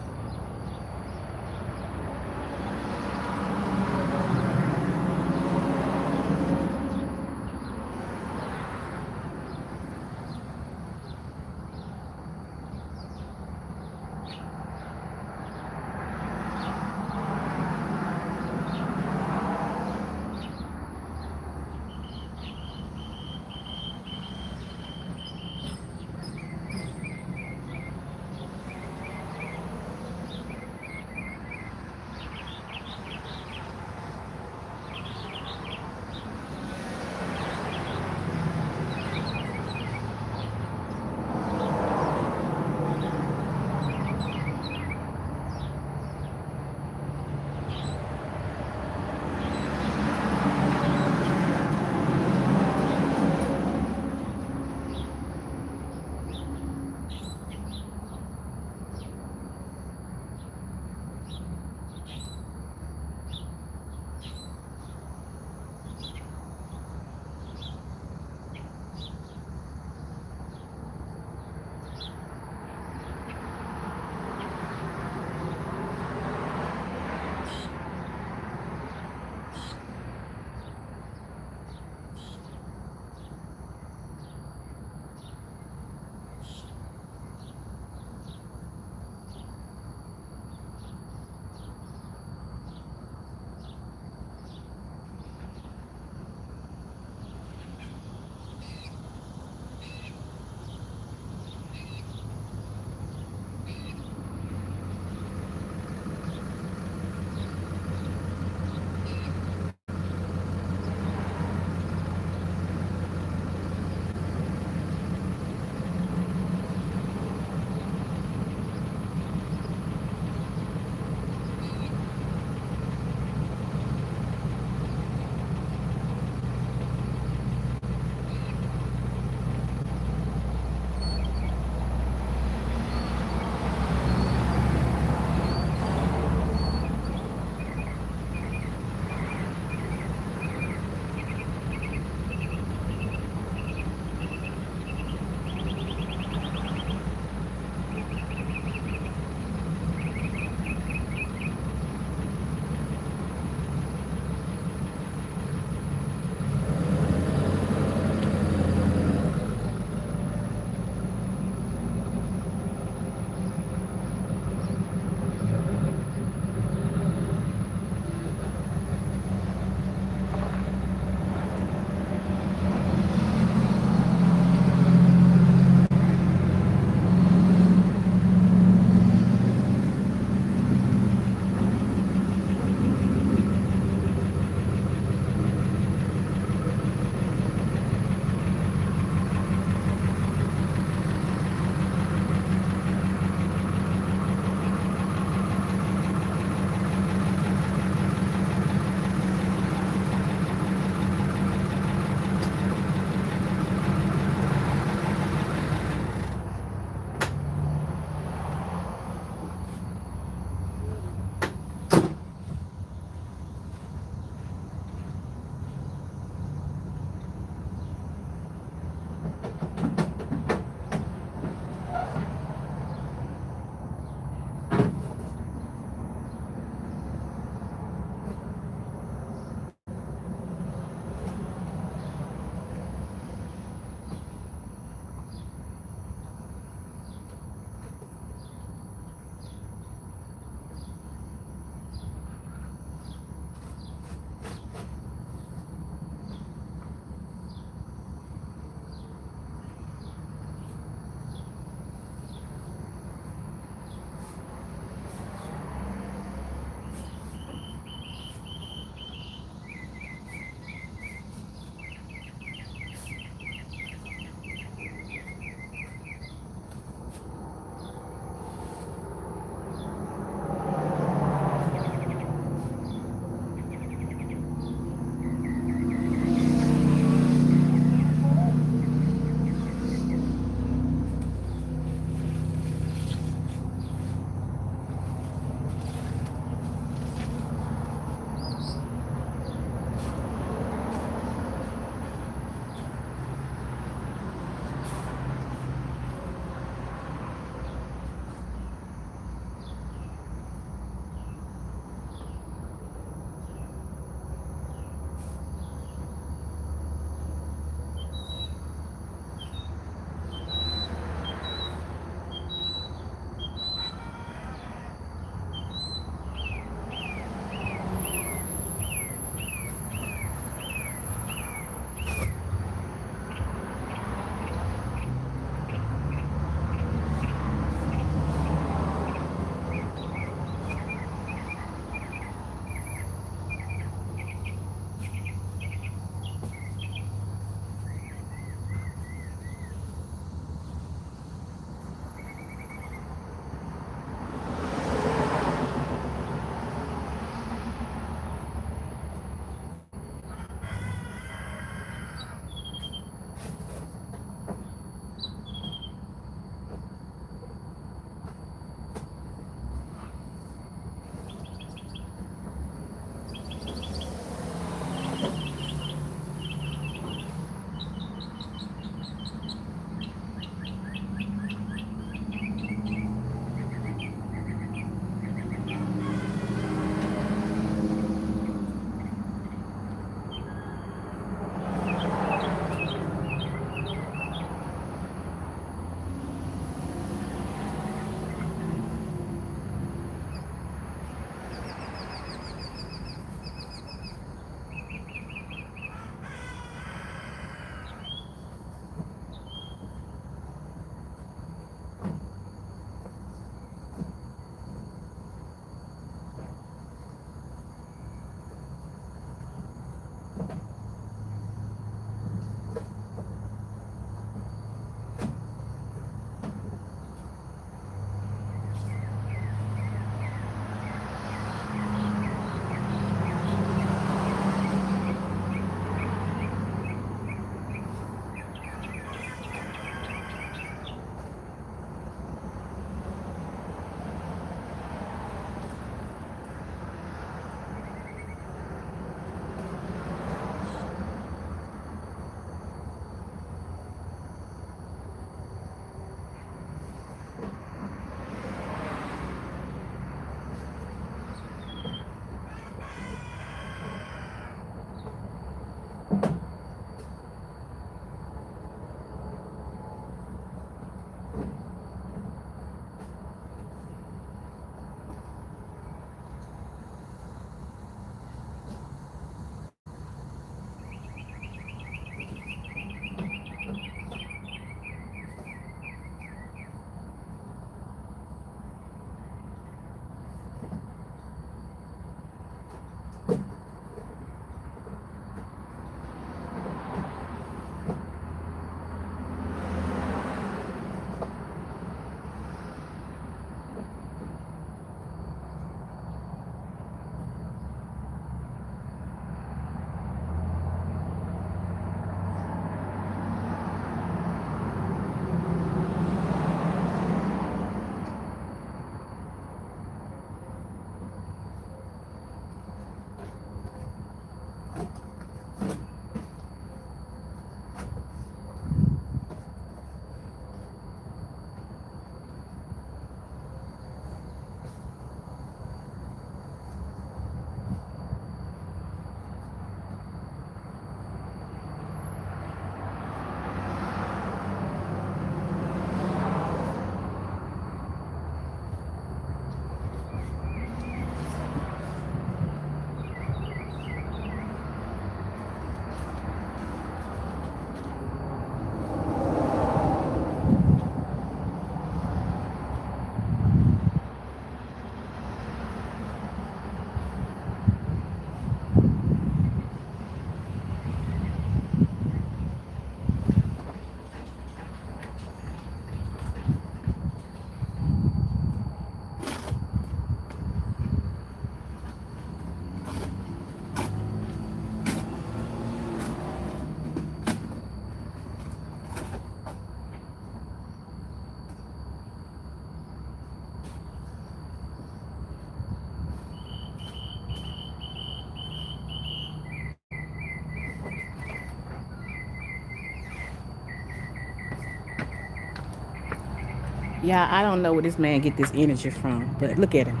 Yeah, I don't know where this man get this energy from, but look at him.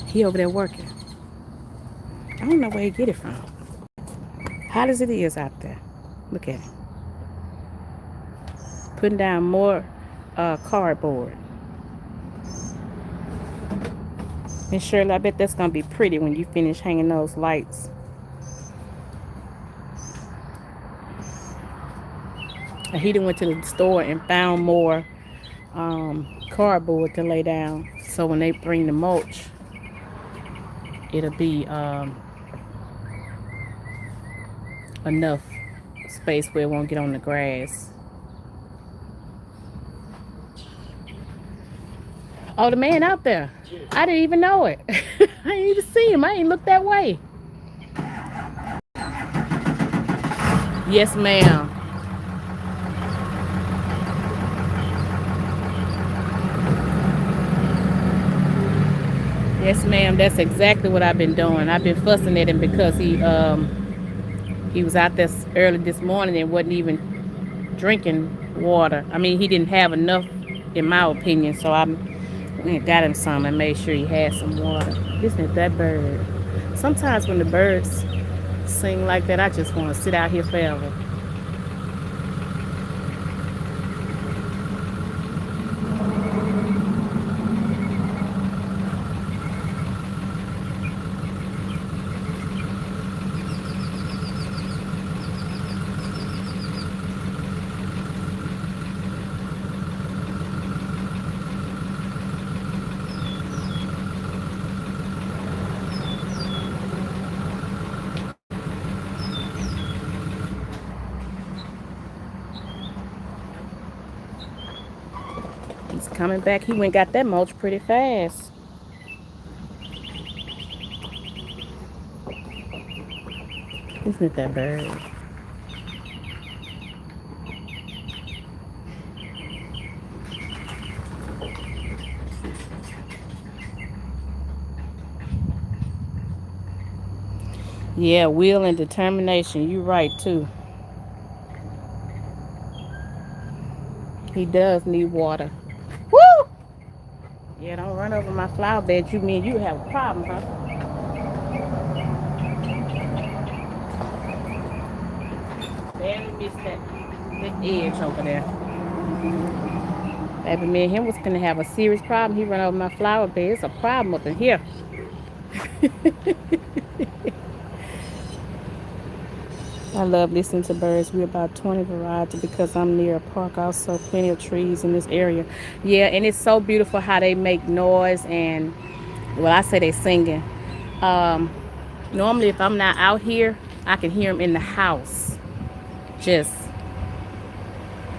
He over there working. I don't know where he get it from. Hot as it is out there. Look at him. Putting down more cardboard. And Shirley, I bet that's gonna be pretty when you finish hanging those lights. And he done went to the store and found more cardboard to lay down. So when they bring the mulch, it'll be enough space where it won't get on the grass. Oh, the man out there. I didn't even know it. I didn't even see him. I ain't looked that way. Yes, ma'am. Yes, ma'am. That's exactly what I've been doing. I've been fussing at him because he was out there early this morning and wasn't even drinking water. I mean, he didn't have enough, in my opinion. So I got him some and made sure he had some water. Isn't it that bird? Sometimes when the birds sing like that, I just want to sit out here forever. He's coming back. He went and got that mulch pretty fast. Isn't it that bird? Yeah, will and determination. You right too. He does need water. Woo! Yeah, don't run over my flower bed. You mean you have a problem, huh? Barely missed that edge over there. Baby, me and him was gonna have a serious problem. He run over my flower bed. It's a problem up in here. I love listening to birds. We're about 20 varieties because I'm near a park. Also, plenty of trees in this area. Yeah, and it's so beautiful how they make noise and, well, I say they singing. Normally, if I'm not out here, I can hear them in the house, just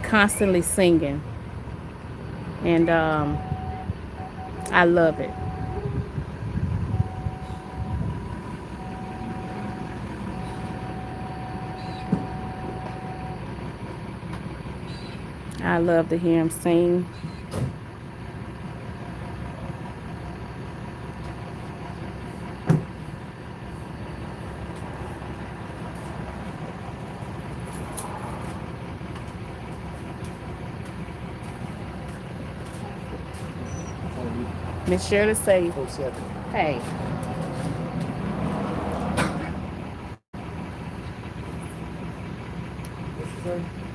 constantly singing. And I love it. I love to hear him sing. Miss Shirley say, hey.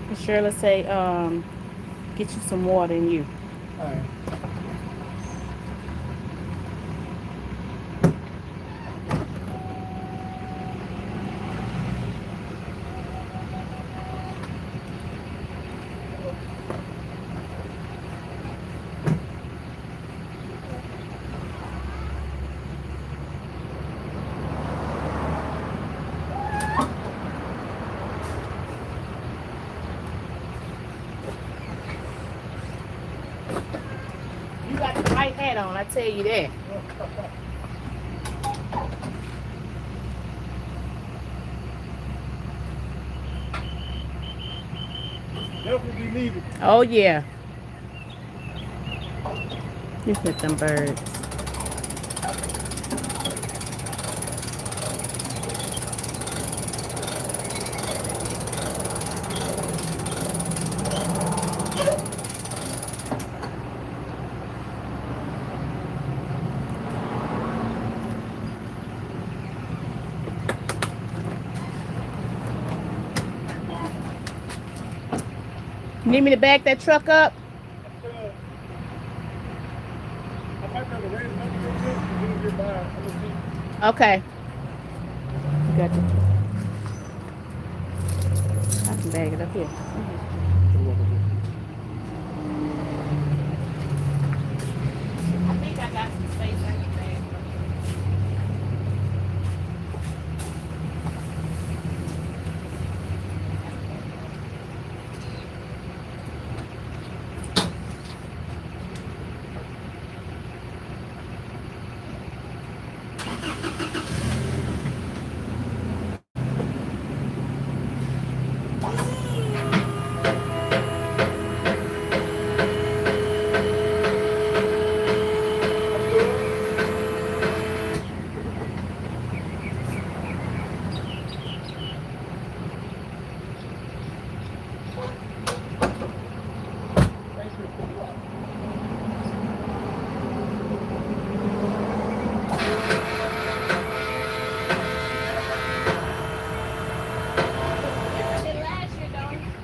Miss Shirley say, get you some water in you. All right. You got the right hat on, I tell you that. Definitely be needed. Oh yeah. Look at them birds. Need me to back that truck up? I might have to raise another little bit and then get by. I'm gonna see. Okay. Gotcha. I can bag it up here. I think I got some space I can bag it up here.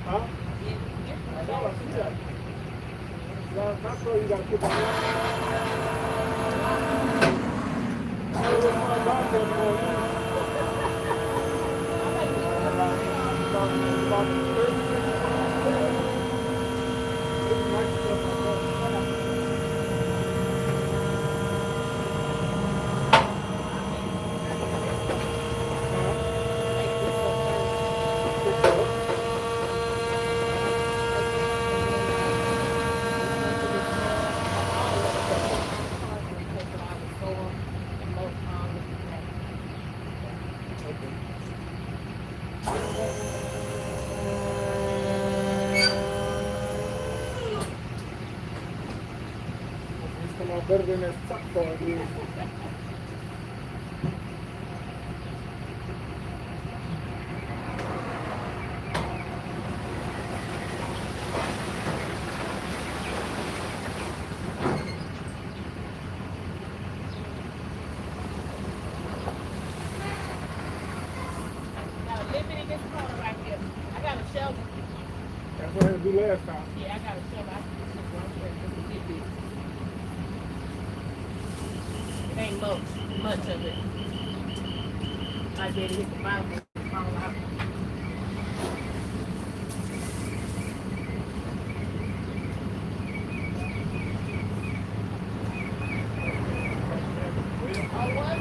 Huh? Not sure you gotta put that better than that top part is. Now, lift it in this corner right here. I got a shovel. That's what I had to do last time. Yeah, I got a shovel. I can just run through it just to get this. It ain't much of it. I bet it hit the bottom and fall out. Oh, what?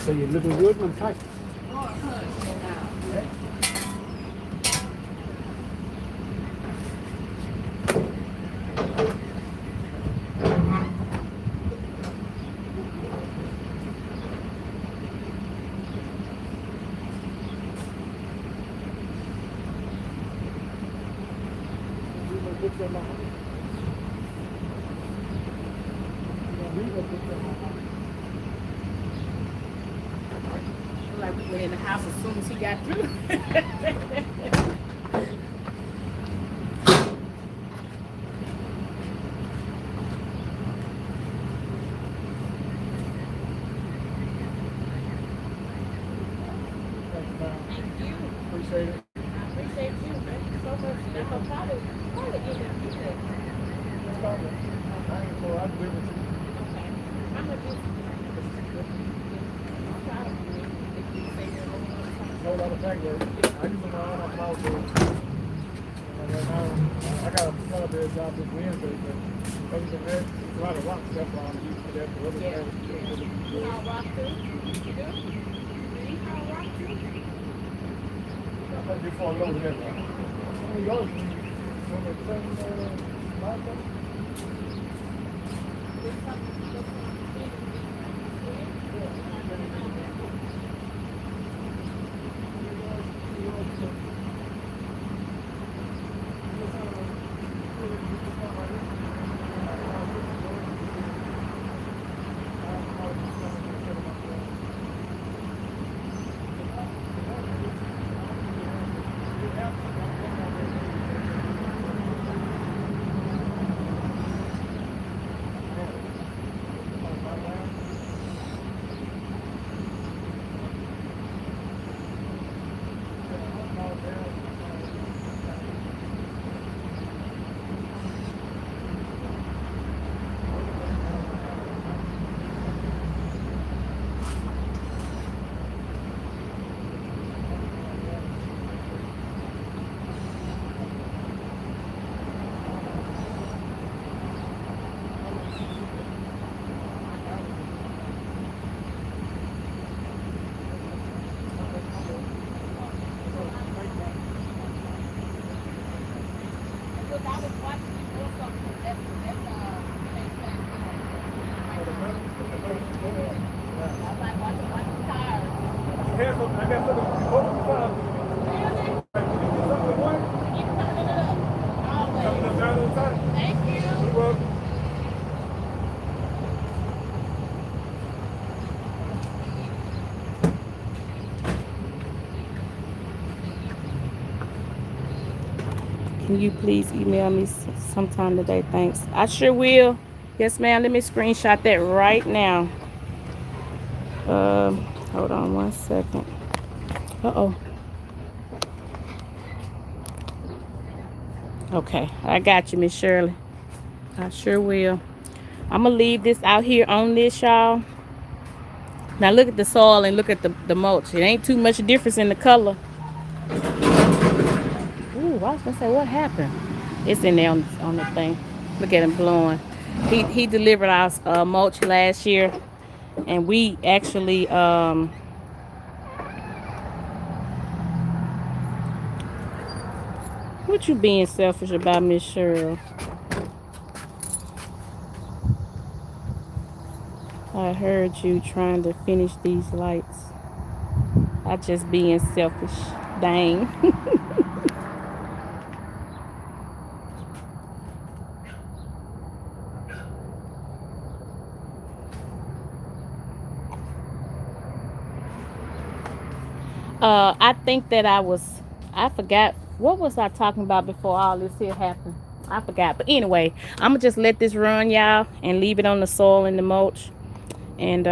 So you're looking good and tight. Like we went in the house as soon as he got through. Thank you. Appreciate it. I appreciate you. Thank you so much. That's a probably get it. It's fine. I ain't sure I'll deliver it to you. Okay. I'm gonna just I'm proud of you. If you say you're A whole lot of back work. I use them all on my flower board. right now, I got a strawberry job this Wednesday, but other than that, it's a lot of rocks. That's why I'm used to that. But other than Yeah. that, it's really You good. know rock too? You do? You know rock too? I think before I go to that, I mean, yours, when it's 7, Look, I was watching you do something. I was like watching tires. I got something over the top. Really? Something one, Keep turning it up. coming Always. up down to the side. Thank you. You're welcome. Can you please email me sometime today? Thanks. I sure will. Yes, ma'am. Let me screenshot that right now. Hold on 1 second. Uh-oh. Okay, I got you, Miss Shirley. I sure will. I'm gonna leave this out here on this, y'all. Now look at the soil and look at the mulch. It ain't too much difference in the color. Ooh, I was gonna say, what happened? It's in there on the thing. Look at him blowing. He delivered us mulch last year, and we actually what you being selfish about, Miss Cheryl? I heard you trying to finish these lights. I just being selfish. Dang. I think that I forgot, what was I talking about before all this here happened? I forgot. But anyway, I'm gonna just let this run, y'all, and leave it on the soil and the mulch, and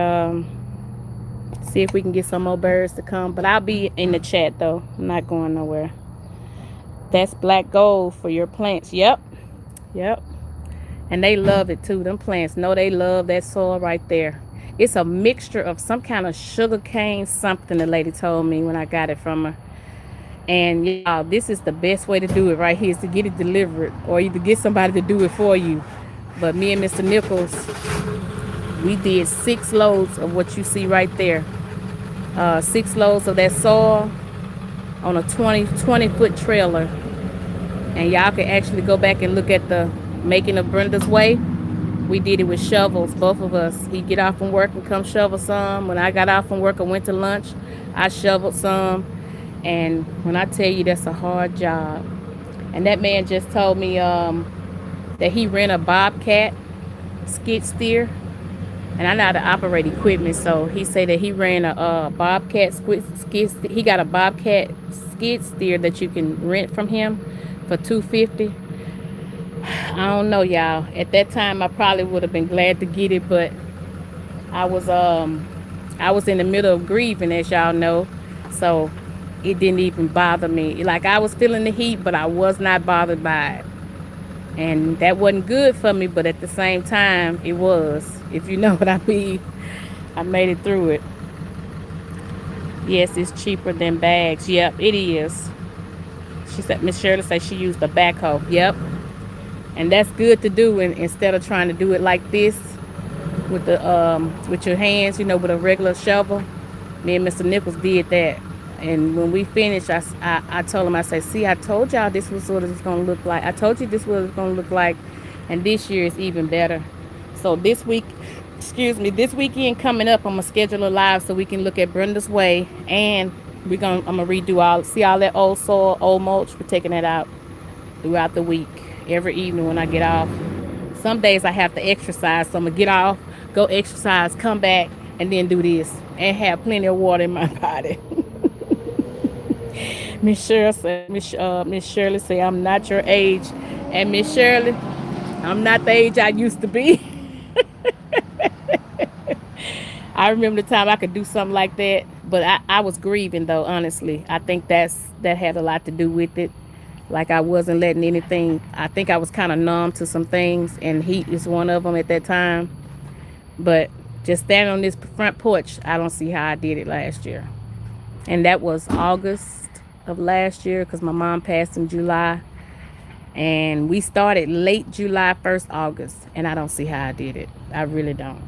see if we can get some more birds to come. But I'll be in the chat though. I'm not going nowhere. That's black gold for your plants. Yep. Yep. And they love it too. Them plants know they love that soil right there. It's a mixture of some kind of sugar cane something, the lady told me when I got it from her. And y'all, this is the best way to do it right here, is to get it delivered or either get somebody to do it for you. But me and Mr. Nichols, we did 6 loads of what you see right there. 6 loads of that soil on a 20-foot trailer. And y'all can actually go back and look at the making of Brenda's Way. We did it with shovels, both of us. He'd get off from work and come shovel some. When I got off from work and went to lunch, I shoveled some. And when I tell you, that's a hard job. And that man just told me that he ran a bobcat skid steer. And I know how to operate equipment, so he said that he ran a bobcat skid. He got a bobcat skid steer that you can rent from him for $250. I don't know, y'all. At that time, I probably would have been glad to get it, but I was in the middle of grieving, as y'all know, so it didn't even bother me. Like, I was feeling the heat, but I was not bothered by it, and that wasn't good for me. But at the same time, it was. If you know what I mean, I made it through it. Yes, it's cheaper than bags. Yep, it is She said, Miss Shirley said she used the backhoe. Yep. And that's good to do, and instead of trying to do it like this with your hands, with a regular shovel. Me and Mr. Nichols did that. And when we finished, I told him, I said, see, I told y'all this was what it was going to look like. I told you this was what it was going to look like. And this year is even better. So this week, this weekend coming up, I'm going to schedule a live so we can look at Brenda's Way. And I'm going to redo all that old soil, old mulch. We're taking that out throughout the week, every evening when I get off. Some days I have to exercise, so I'm going to get off, go exercise, come back, and then do this. And have plenty of water in my body. Miss Shirley say, I'm not your age. And Miss Shirley, I'm not the age I used to be. I remember the time I could do something like that. But I was grieving, though, honestly. I think that had a lot to do with it. Like I wasn't letting anything. I think I was kind of numb to some things. And heat is one of them at that time. But just standing on this front porch, I don't see how I did it last year. And that was August of last year because my mom passed in July. And we started late July, 1st August. And I don't see how I did it. I really don't.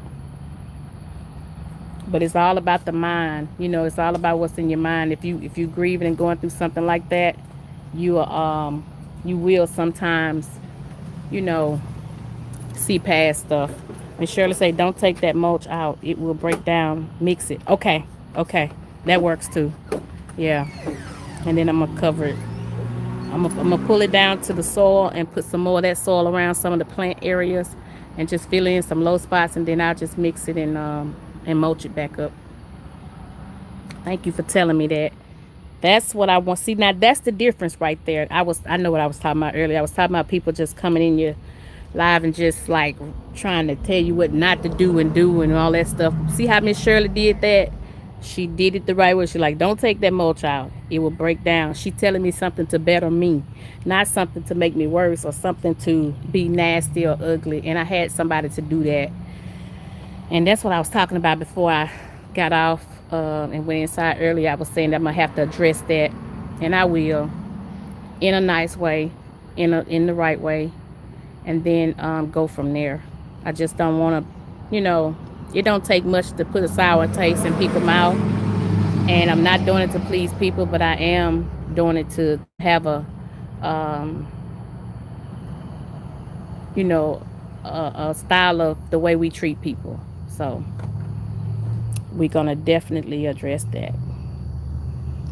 But it's all about the mind. It's all about what's in your mind. If you grieving and going through something like that, you will sometimes, see past stuff. And Shirley say, don't take that mulch out. It will break down. Mix it. Okay. That works too. Yeah. And then I'm going to cover it. I'm going to pull it down to the soil and put some more of that soil around some of the plant areas and just fill in some low spots. And then I'll just mix it and mulch it back up. Thank you for telling me that. That's what I want. See, now that's the difference right there. I know what I was talking about earlier. I was talking about people just coming in your live and just like trying to tell you what not to do and all that stuff. See how Miss Shirley did that? She did it the right way. She like, don't take that mulch out. It will break down. She telling me something to better me, not something to make me worse or something to be nasty or ugly. And I had somebody to do that. And that's what I was talking about before I got off and went inside earlier. I was saying that I'm going to have to address that. And I will, in a nice way, in the right way. And then go from there. I just don't want to, it don't take much to put a sour taste in people's mouth. And I'm not doing it to please people, but I am doing it to have a style of the way we treat people. So we're going to definitely address that.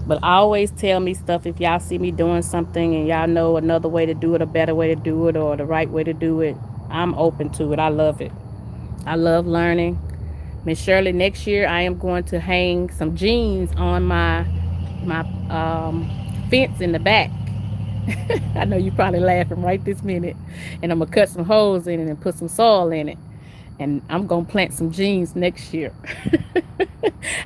But always tell me stuff if y'all see me doing something and y'all know another way to do it, a better way to do it, or the right way to do it. I'm open to it. I love it. I love learning. Miss Shirley, next year I am going to hang some jeans on my fence in the back. I know you're probably laughing right this minute. And I'm going to cut some holes in it and put some soil in it. And I'm going to plant some jeans next year.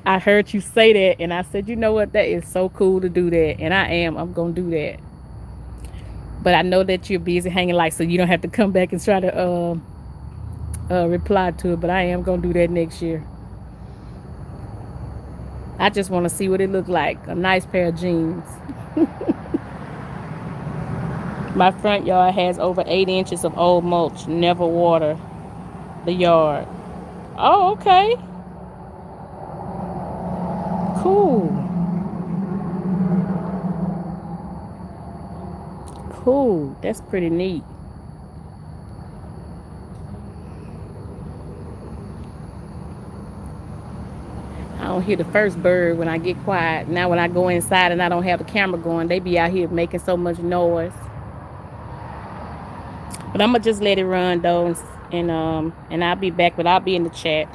I heard you say that. And I said, you know what? That is so cool to do that. And I'm going to do that. But I know that you're busy hanging lights, so you don't have to come back and try to reply to it. But I am going to do that next year. I just want to see what it look like. A nice pair of jeans. My front yard has over 8 inches of old mulch. Never water the yard. Oh, okay. Cool. Cool. That's pretty neat. I don't hear the first bird when I get quiet. Now when I go inside and I don't have the camera going, they be out here making so much noise. But I'm gonna just let it run though, and I'll be back, but I'll be in the chat.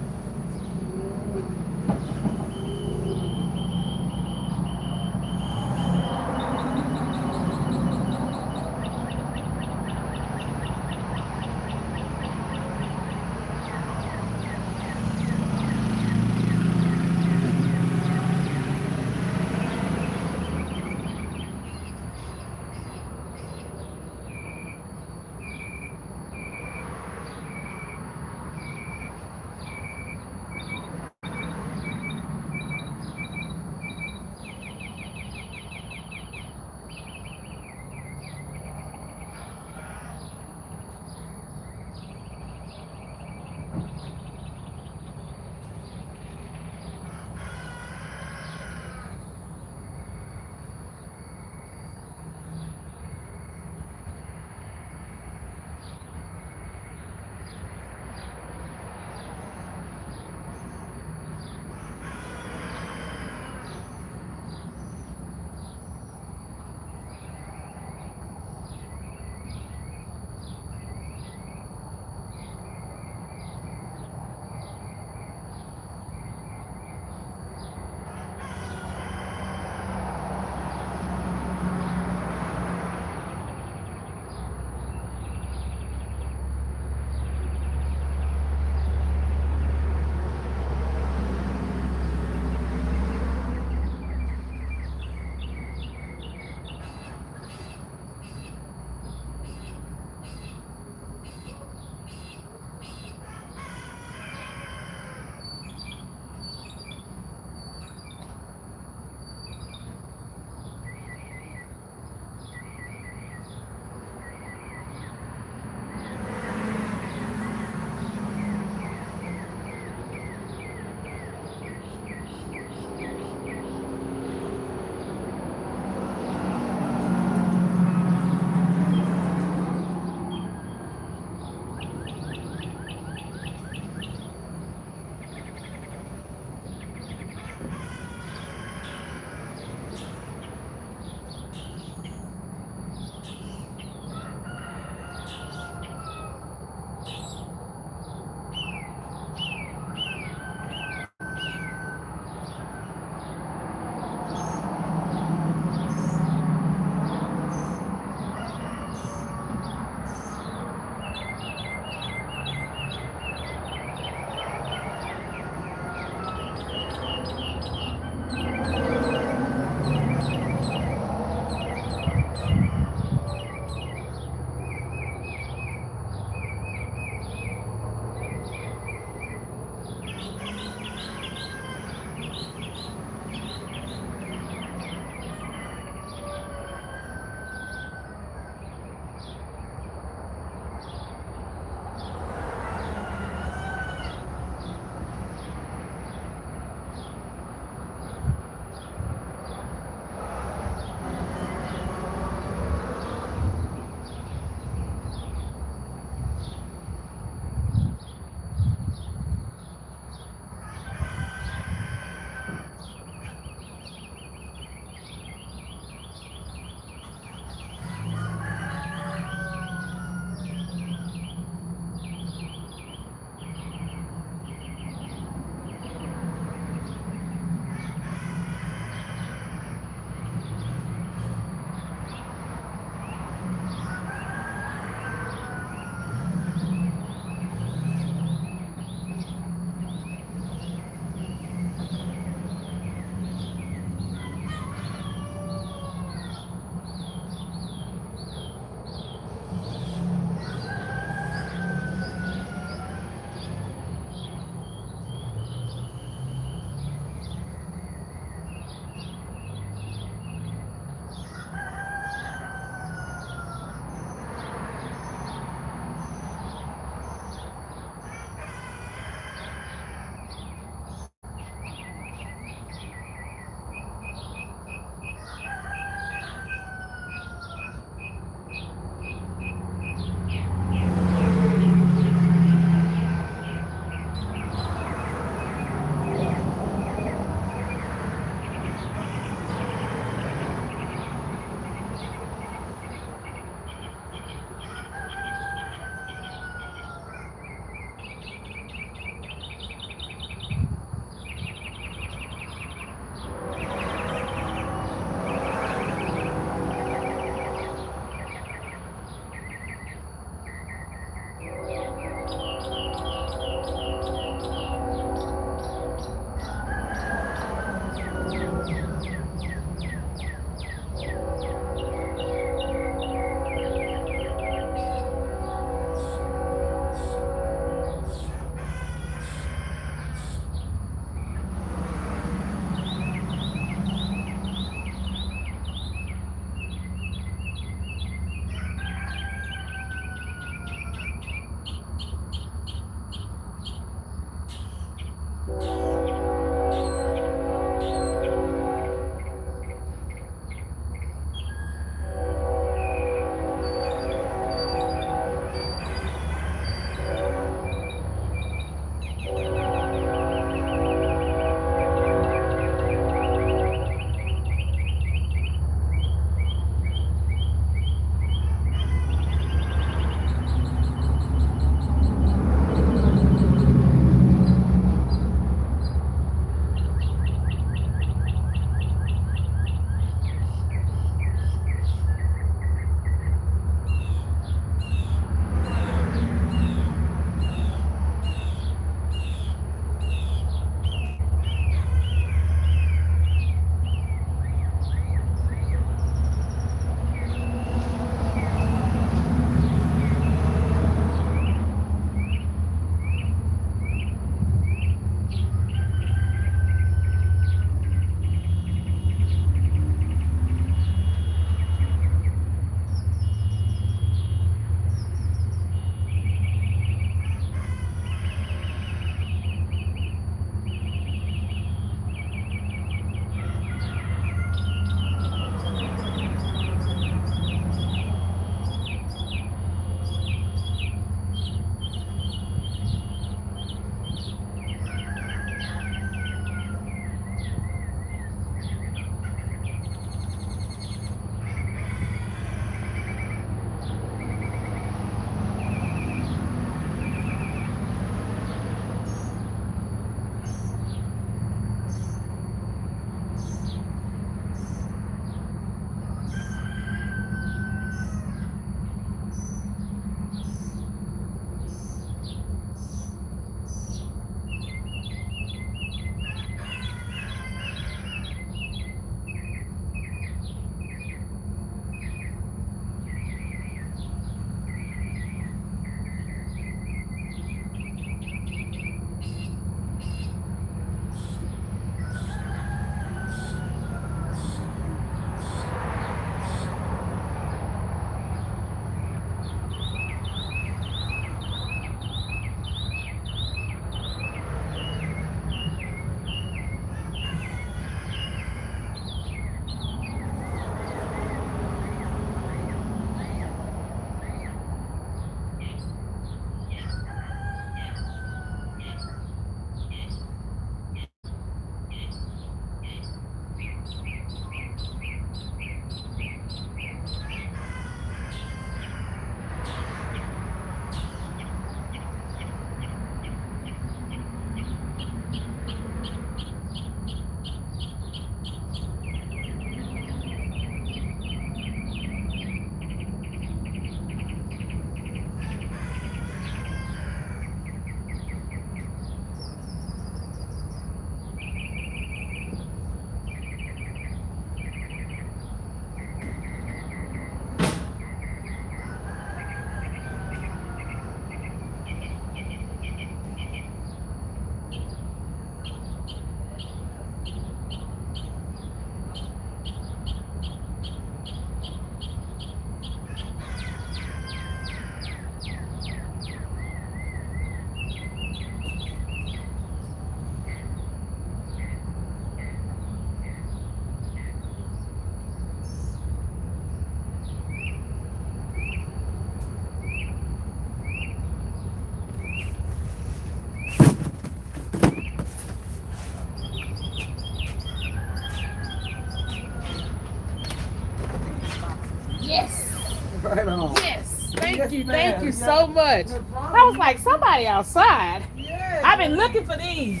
right on. Yes. Thank Yes, you. ma'am. Thank you so much. No problem. I was like, somebody outside. Yeah. I've been looking for these.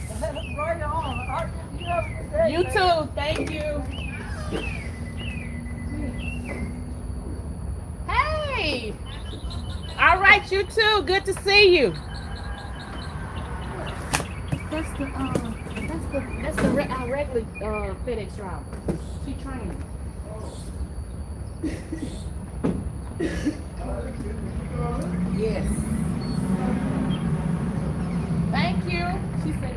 Right on. You have a good day, You man. too. Thank you. Hey. All right, you too. Good to see you. That's our regular FedEx driver. She trained. Yes. Thank you. She said.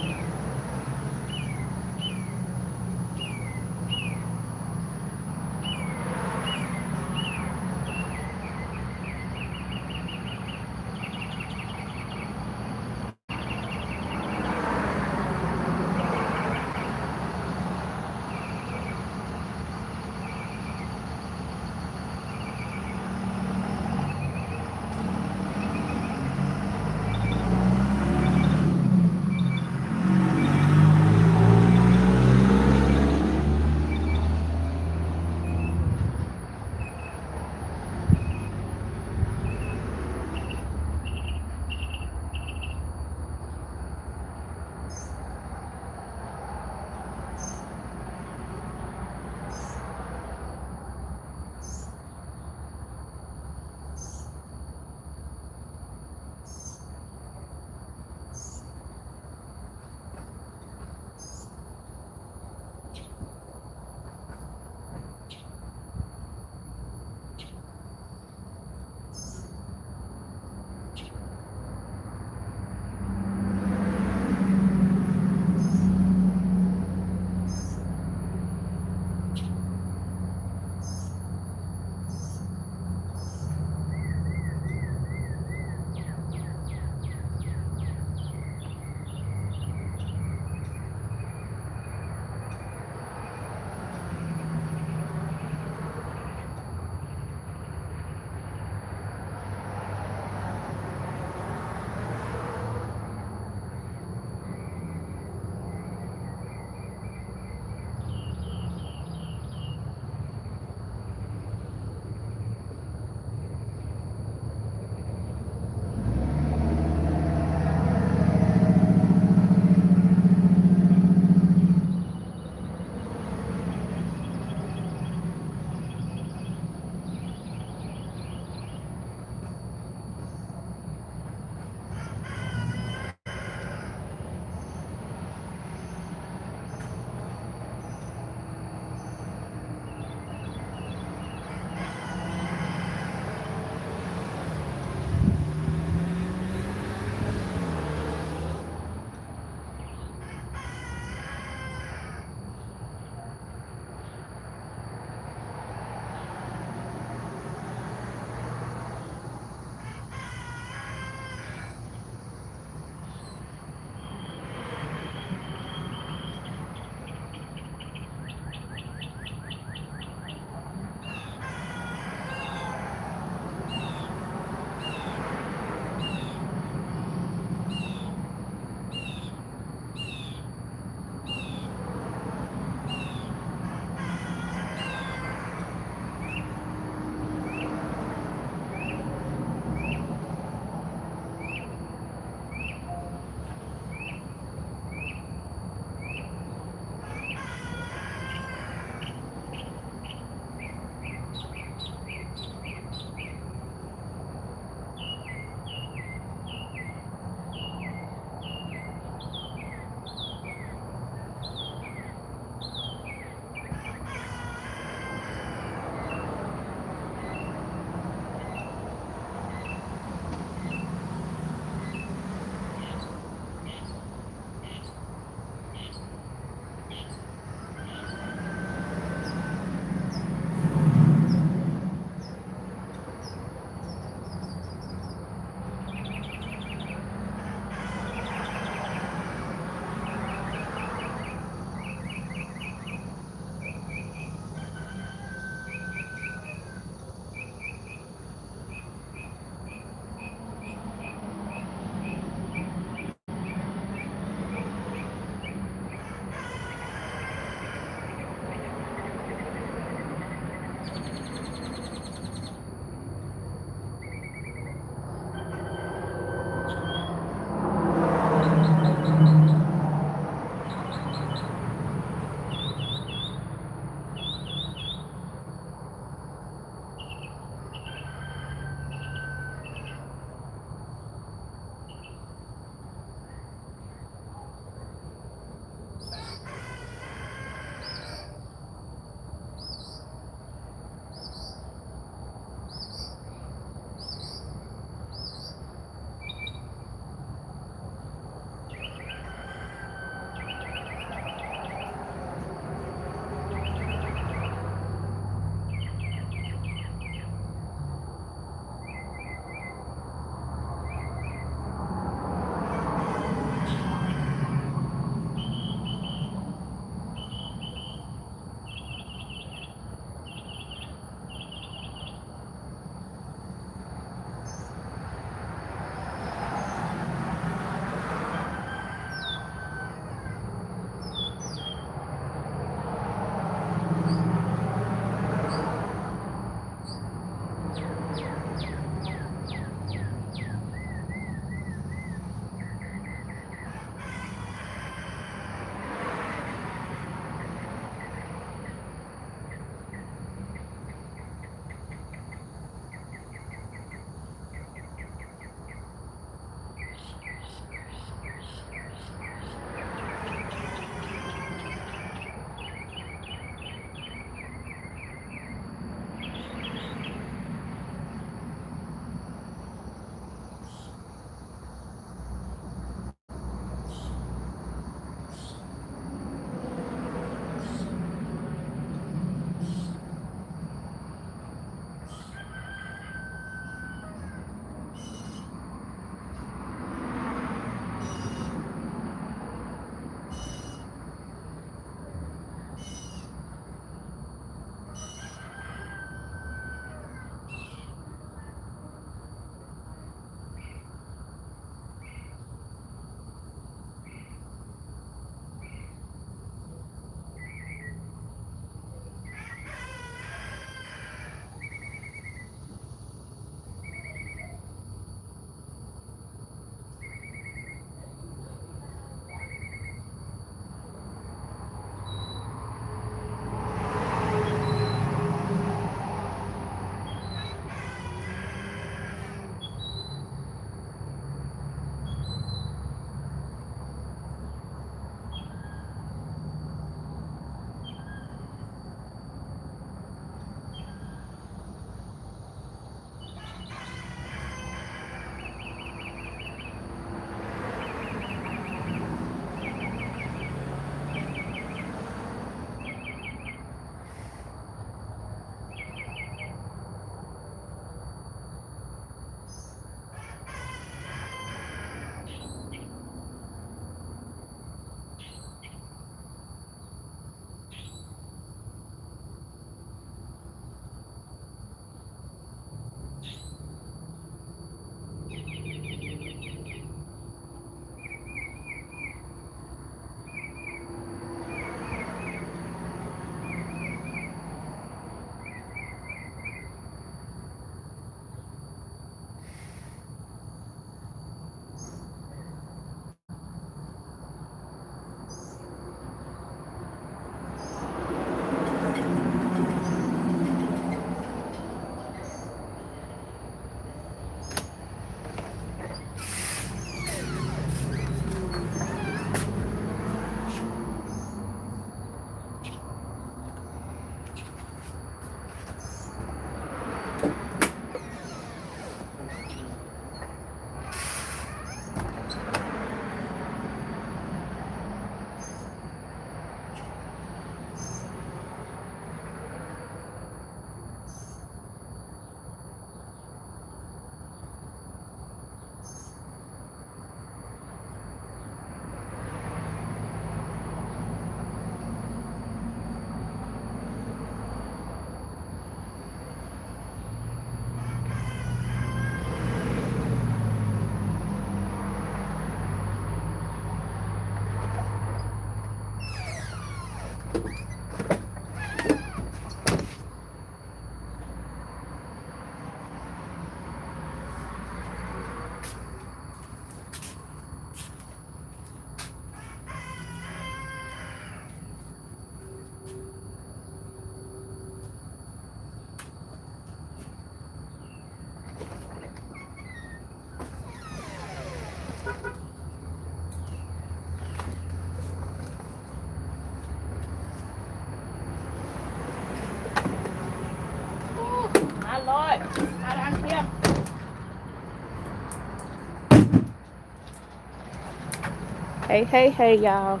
Hey, y'all.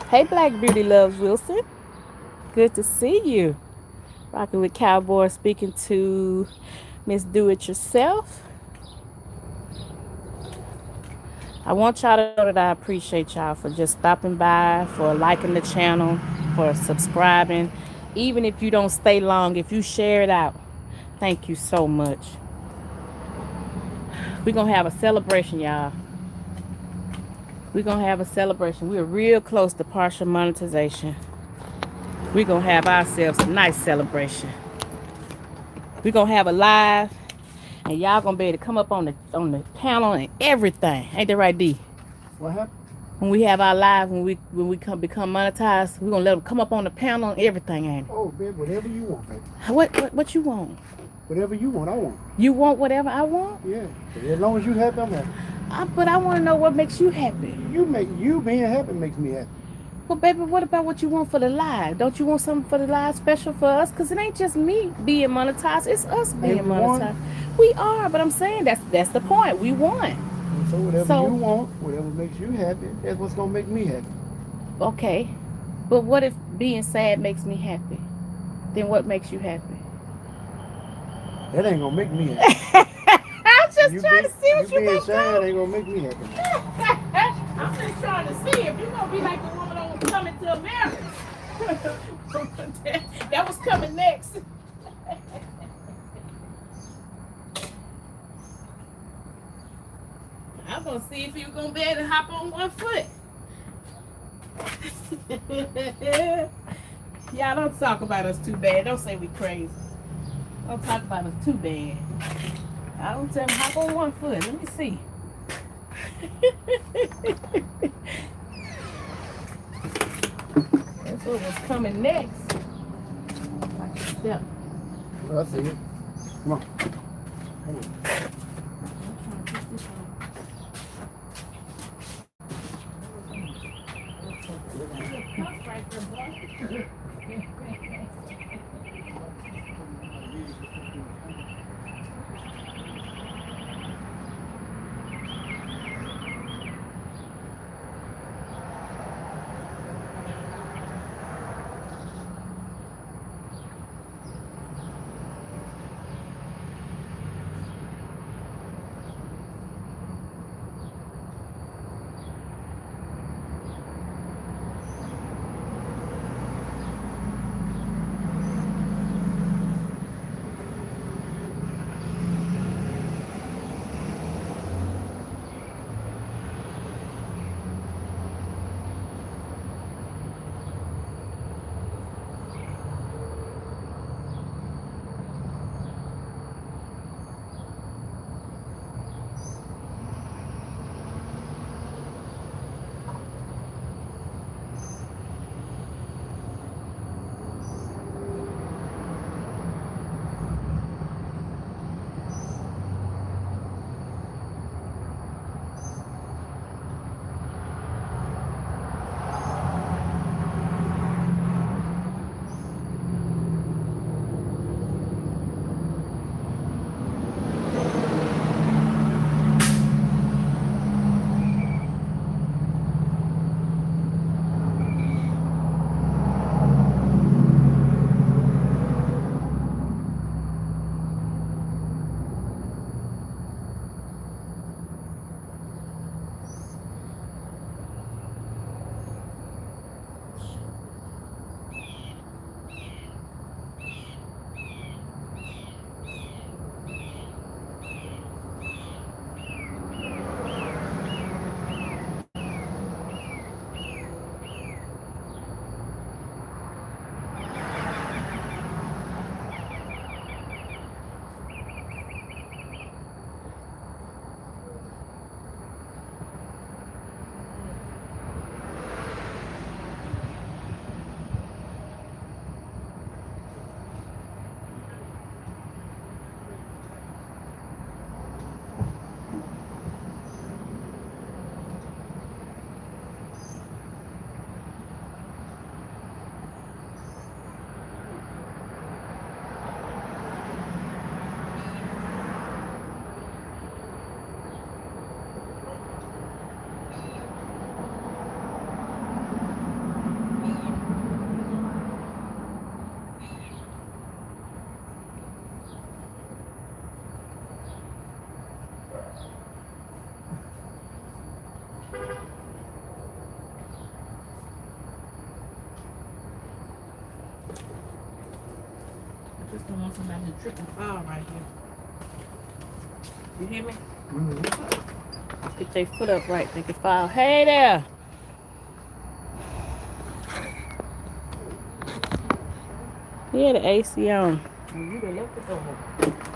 Hey, Black Beauty Loves Wilson. Good to see you. Rocking with Cowboy, speaking to Miss Do It Yourself. I want y'all to know that I appreciate y'all for just stopping by, for liking the channel, for subscribing. Even if you don't stay long, if you share it out, thank you so much. We're going to have a celebration, y'all. We're going to have a celebration. We're real close to partial monetization. We're going to have ourselves a nice celebration. We're going to have a live, and y'all going to be able to come up on the panel and everything. Ain't that right, D? What happened? When we have our live, when we become monetized, we're going to let them come up on the panel and everything, ain't it? Oh, babe, whatever you want, baby. What you want? Whatever you want, I want. You want whatever I want? Yeah. As long as you happy, I'm happy. But I want to know what makes you happy. You being happy makes me happy. Well, baby, what about what you want for the live? Don't you want something for the live special for us? Because it ain't just me being monetized. It's us being monetized. We are, but I'm saying that's the point. We won. And so whatever you want, whatever makes you happy, that's what's going to make me happy. Okay. But what if being sad makes me happy? Then what makes you happy? That ain't going to make me happy. I'm just trying to see what you you being sad ain't going to make me happy. I'm just trying to see if you're going to be like the woman on Coming to America. That was coming next. I'm going to see if you're going to be able to hop on one foot. Y'all don't talk about us too bad. Don't say we crazy. Don't talk about us too bad. I don't tell them hop on one foot. Let me see. That's what was coming next. Like a step. Well, I see it. Come on. Just don't want somebody to trip and fall right here. You hear me? Get their foot up right, they can fall. Hey there! He had the AC on. You done left the door open.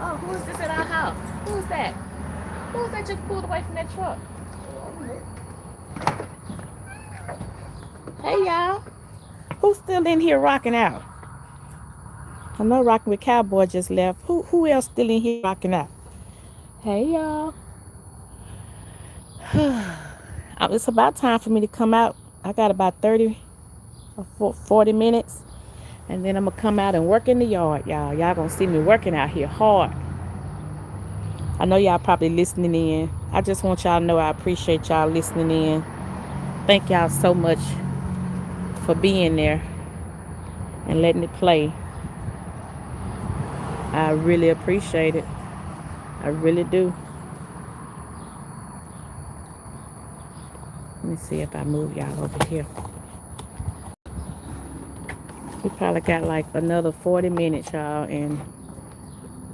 Oh, who is this at our house? Who's that? Who's that just pulled away from that truck? Hey, y'all. Who's still in here rocking out? I know Rocking with Cowboy just left. Who else still in here rocking out? Hey, y'all. It's about time for me to come out. I got about 30 or 40 minutes. And then I'm going to come out and work in the yard, y'all. Y'all going to see me working out here hard. I know y'all probably listening in. I just want y'all to know I appreciate y'all listening in. Thank y'all so much for being there and letting it play. I really appreciate it. I really do. Let me see if I move y'all over here. We probably got like another 40 minutes, y'all, and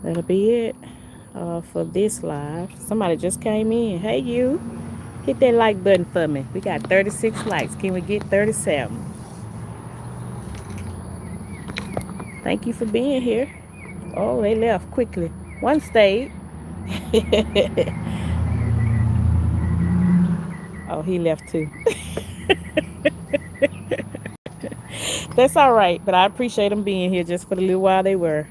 that'll be it for this live. Somebody just came in. Hey, you. Hit that like button for me. We got 36 likes. Can we get 37? Thank you for being here. Oh, they left quickly. One stayed. Oh, he left too. That's all right, but I appreciate them being here just for the little while they were.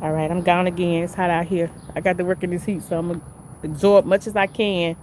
All right, I'm gone again. It's hot out here. I got to work in this heat, so I'm going to absorb much as I can.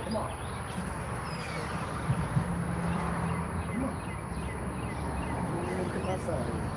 Come on. Come on. Come outside.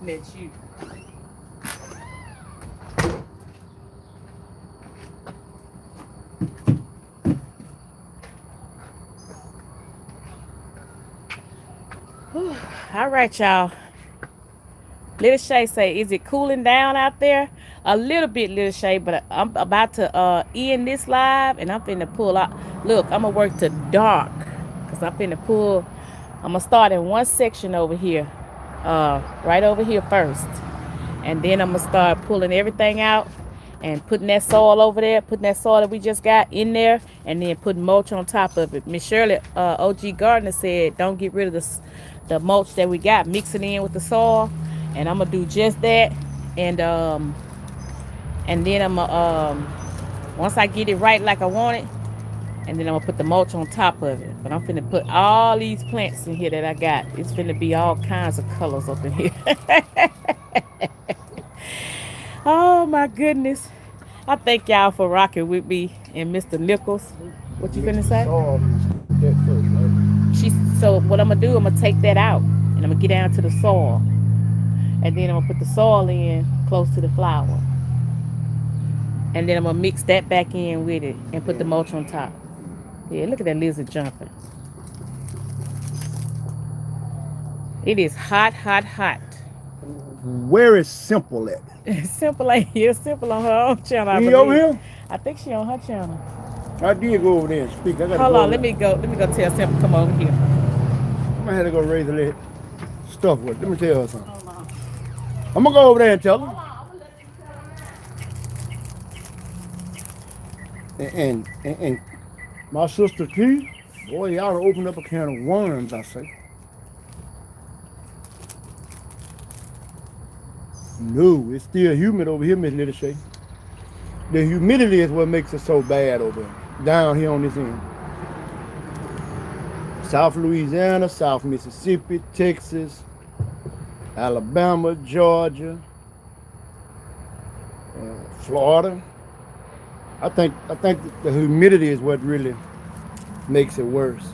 looking at you. Whew. All right, y'all. Little Shay say, is it cooling down out there? A little bit, Little Shay, but I'm about to end this live, and I'm finna pull out. Look, I'm gonna work to dark, because I'm finna pull. I'm gonna start in one section over here, right over here first. And then I'm gonna start pulling everything out and putting that soil over there, putting that soil that we just got in there, and then putting mulch on top of it. Miss Shirley, OG Gardner said, don't get rid of the mulch that we got, mix it in with the soil. And I'm gonna do just that. And then I'm gonna once I get it right like I want it, and then I'm gonna put the mulch on top of it. But I'm finna put all these plants in here that I got. It's finna be all kinds of colors up in here. Oh my goodness. I thank y'all for rocking with me and Mr. Nichols. What you finna say? That first, right? So what I'm gonna do, I'm gonna take that out and I'm gonna get down to the soil. And then I'm gonna put the soil in close to the flower. And then I'm gonna mix that back in with it and put the mulch on top. Yeah, look at that lizard jumping. It is hot, hot, hot. Where is Simple at? Simple ain't here. Simple on her own channel, I He believe. over here? I think she on her channel. I did go over there and speak. I gotta Hold go on, over let me go tell Simple come over here. I'm gonna have to go raise a little stuff with. Let me tell her something. Hold on. I'm gonna go over there and tell her. And my sister T, boy, y'all opened up a can of worms, I say. No, it's still humid over here, Miss Little Shay. The humidity is what makes it so bad over here, down here on this end. South Louisiana, South Mississippi, Texas, Alabama, Georgia, Florida. I think the humidity is what really makes it worse.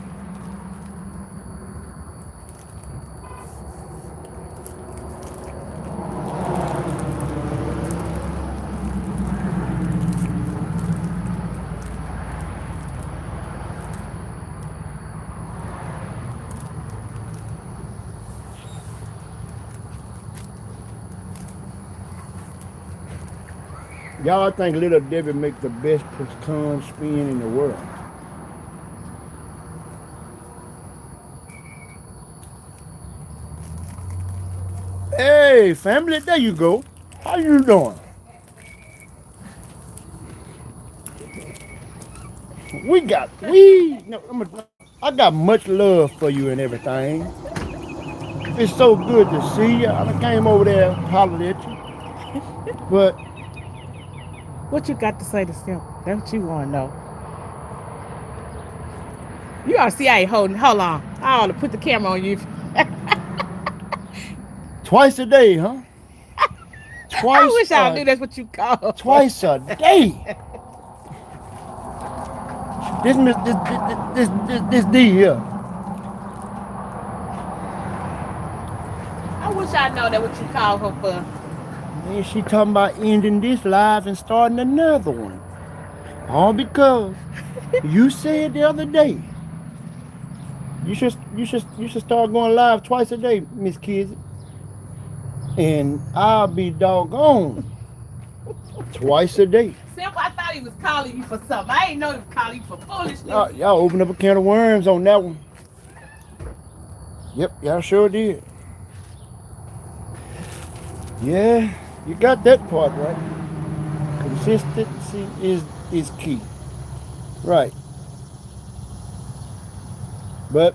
Y'all think Little Debbie makes the best pecan spin in the world? Hey, family, there you go. How you doing? I got much love for you and everything. It's so good to see you. I came over there and hollered at you. But What you got to say to Simple? That's what you want to know. You ought to see I ain't holding. Hold on. I ought to put the camera on you. twice a day, huh? I wish I knew that's what you call. Twice a day. This D here. I wish I know that what you call her for. And she talking about ending this live and starting another one. All because you said the other day you should start going live twice a day, Miss Kizzy. And I'll be doggone twice a day. Simple, I thought he was calling you for something. I ain't know he was calling you for foolishness. Y'all opened up a can of worms on that one. Yep, y'all sure did. Yeah, you got that part right. Consistency is key. Right. But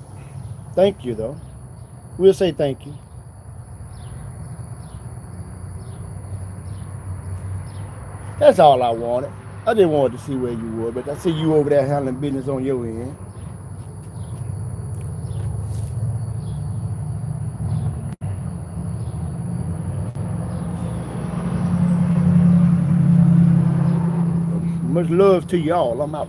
thank you though. We'll say thank you. That's all I wanted. I just wanted to see where you were, but I see you over there handling business on your end. Much love to y'all. I'm out.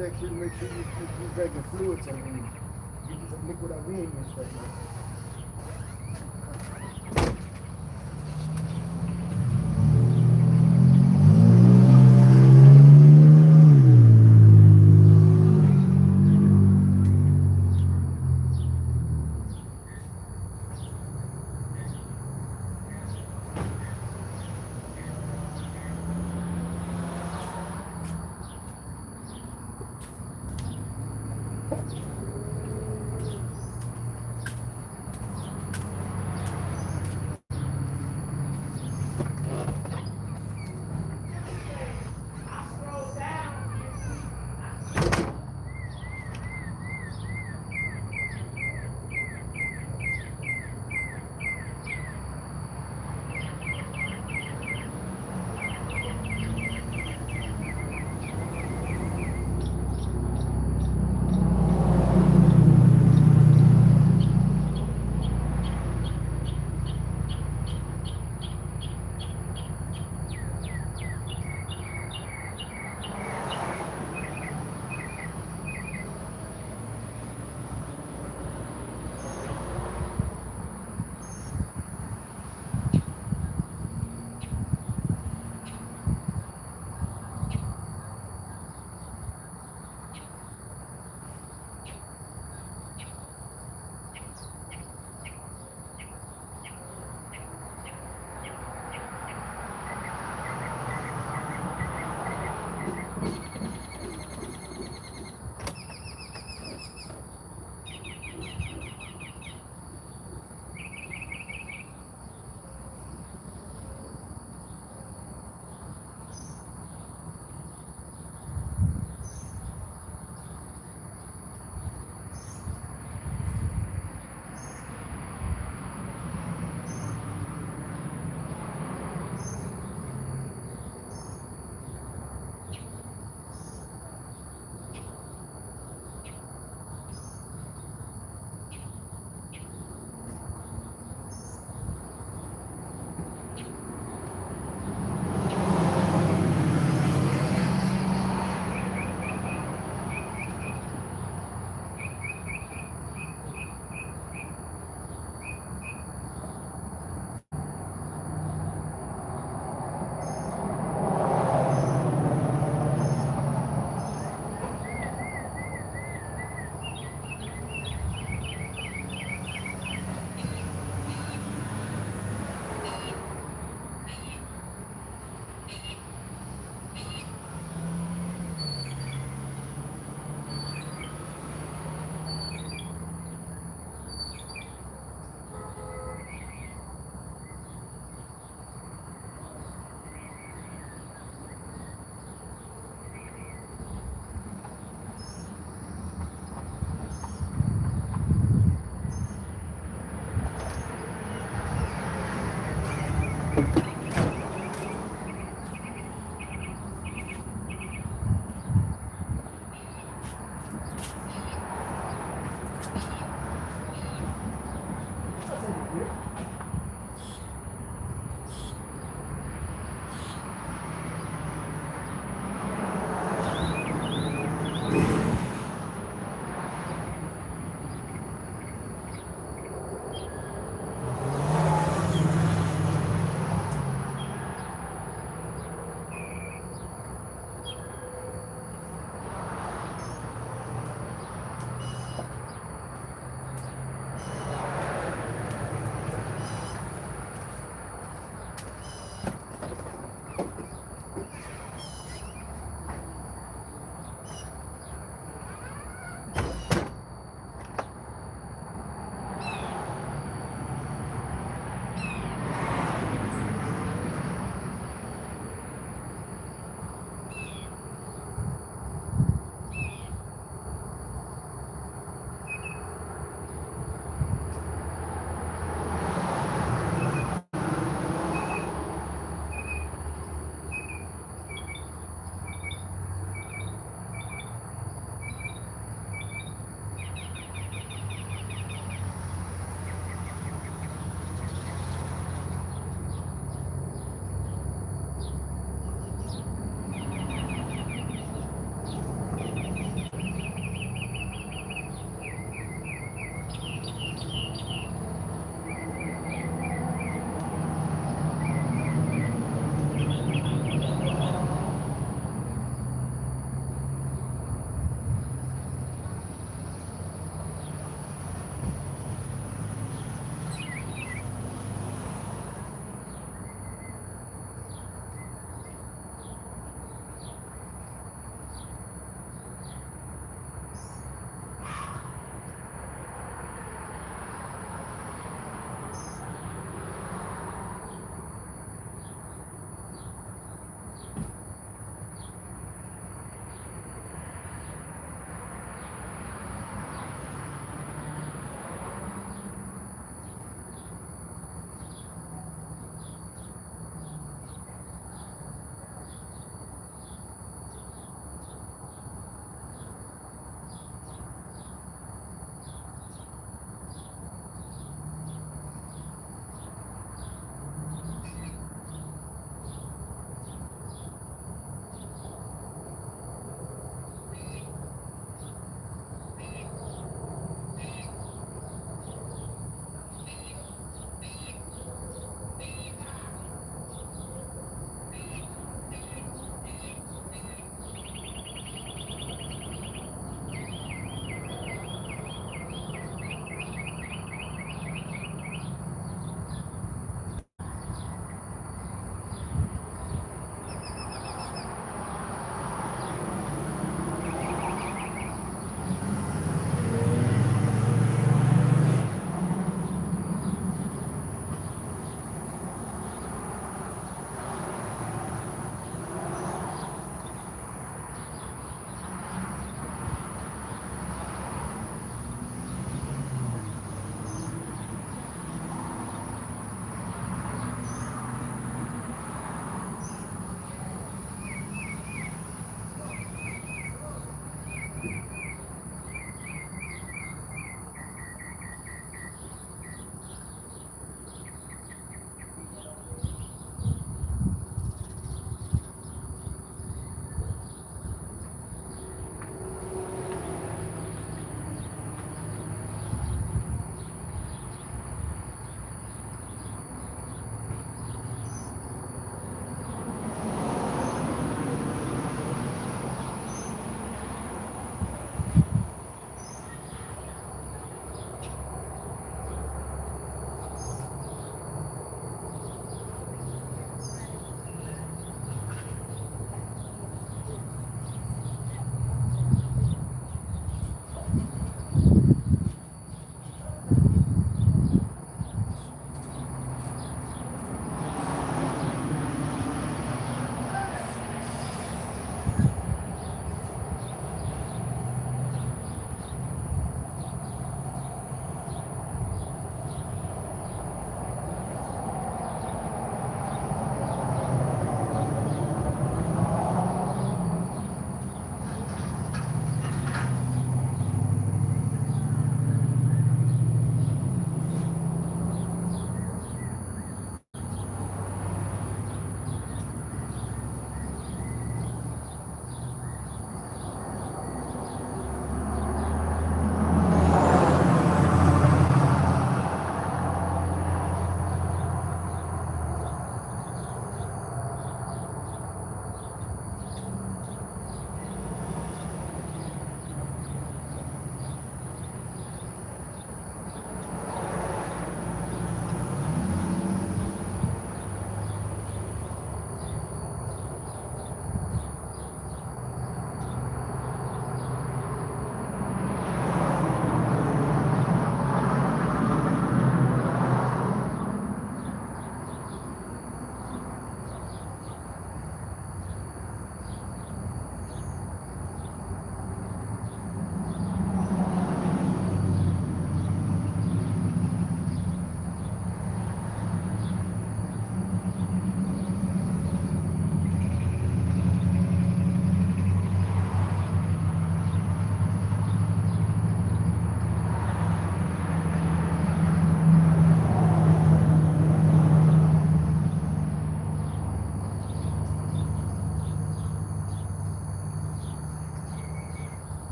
protection. Make sure you drink your fluids and get you some liquid IV and stuff.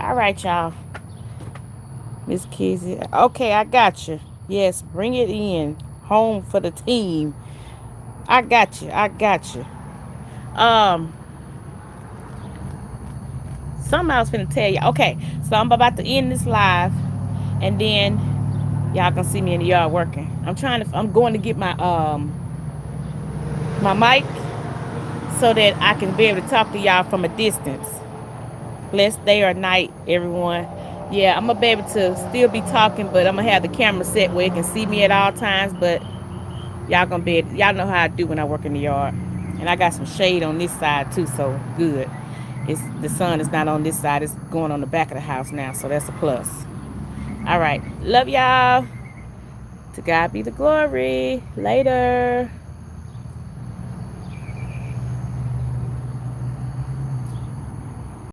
All right, y'all. Miss Kizzy. Okay, I got you. Yes, bring it in. Home for the team. I got you. I got you. Something I was finna tell you. Okay, so I'm about to end this live, and then y'all gonna see me in the yard working. I'm going to get my mic so that I can be able to talk to y'all from a distance. Blessed day or night, everyone. Yeah, I'm gonna be able to still be talking, but I'm gonna have the camera set where it can see me at all times. But y'all know how I do when I work in the yard. And I got some shade on this side too, so good. The sun is not on this side, it's going on the back of the house now, so that's a plus. All right, love y'all. To God be the glory. Later.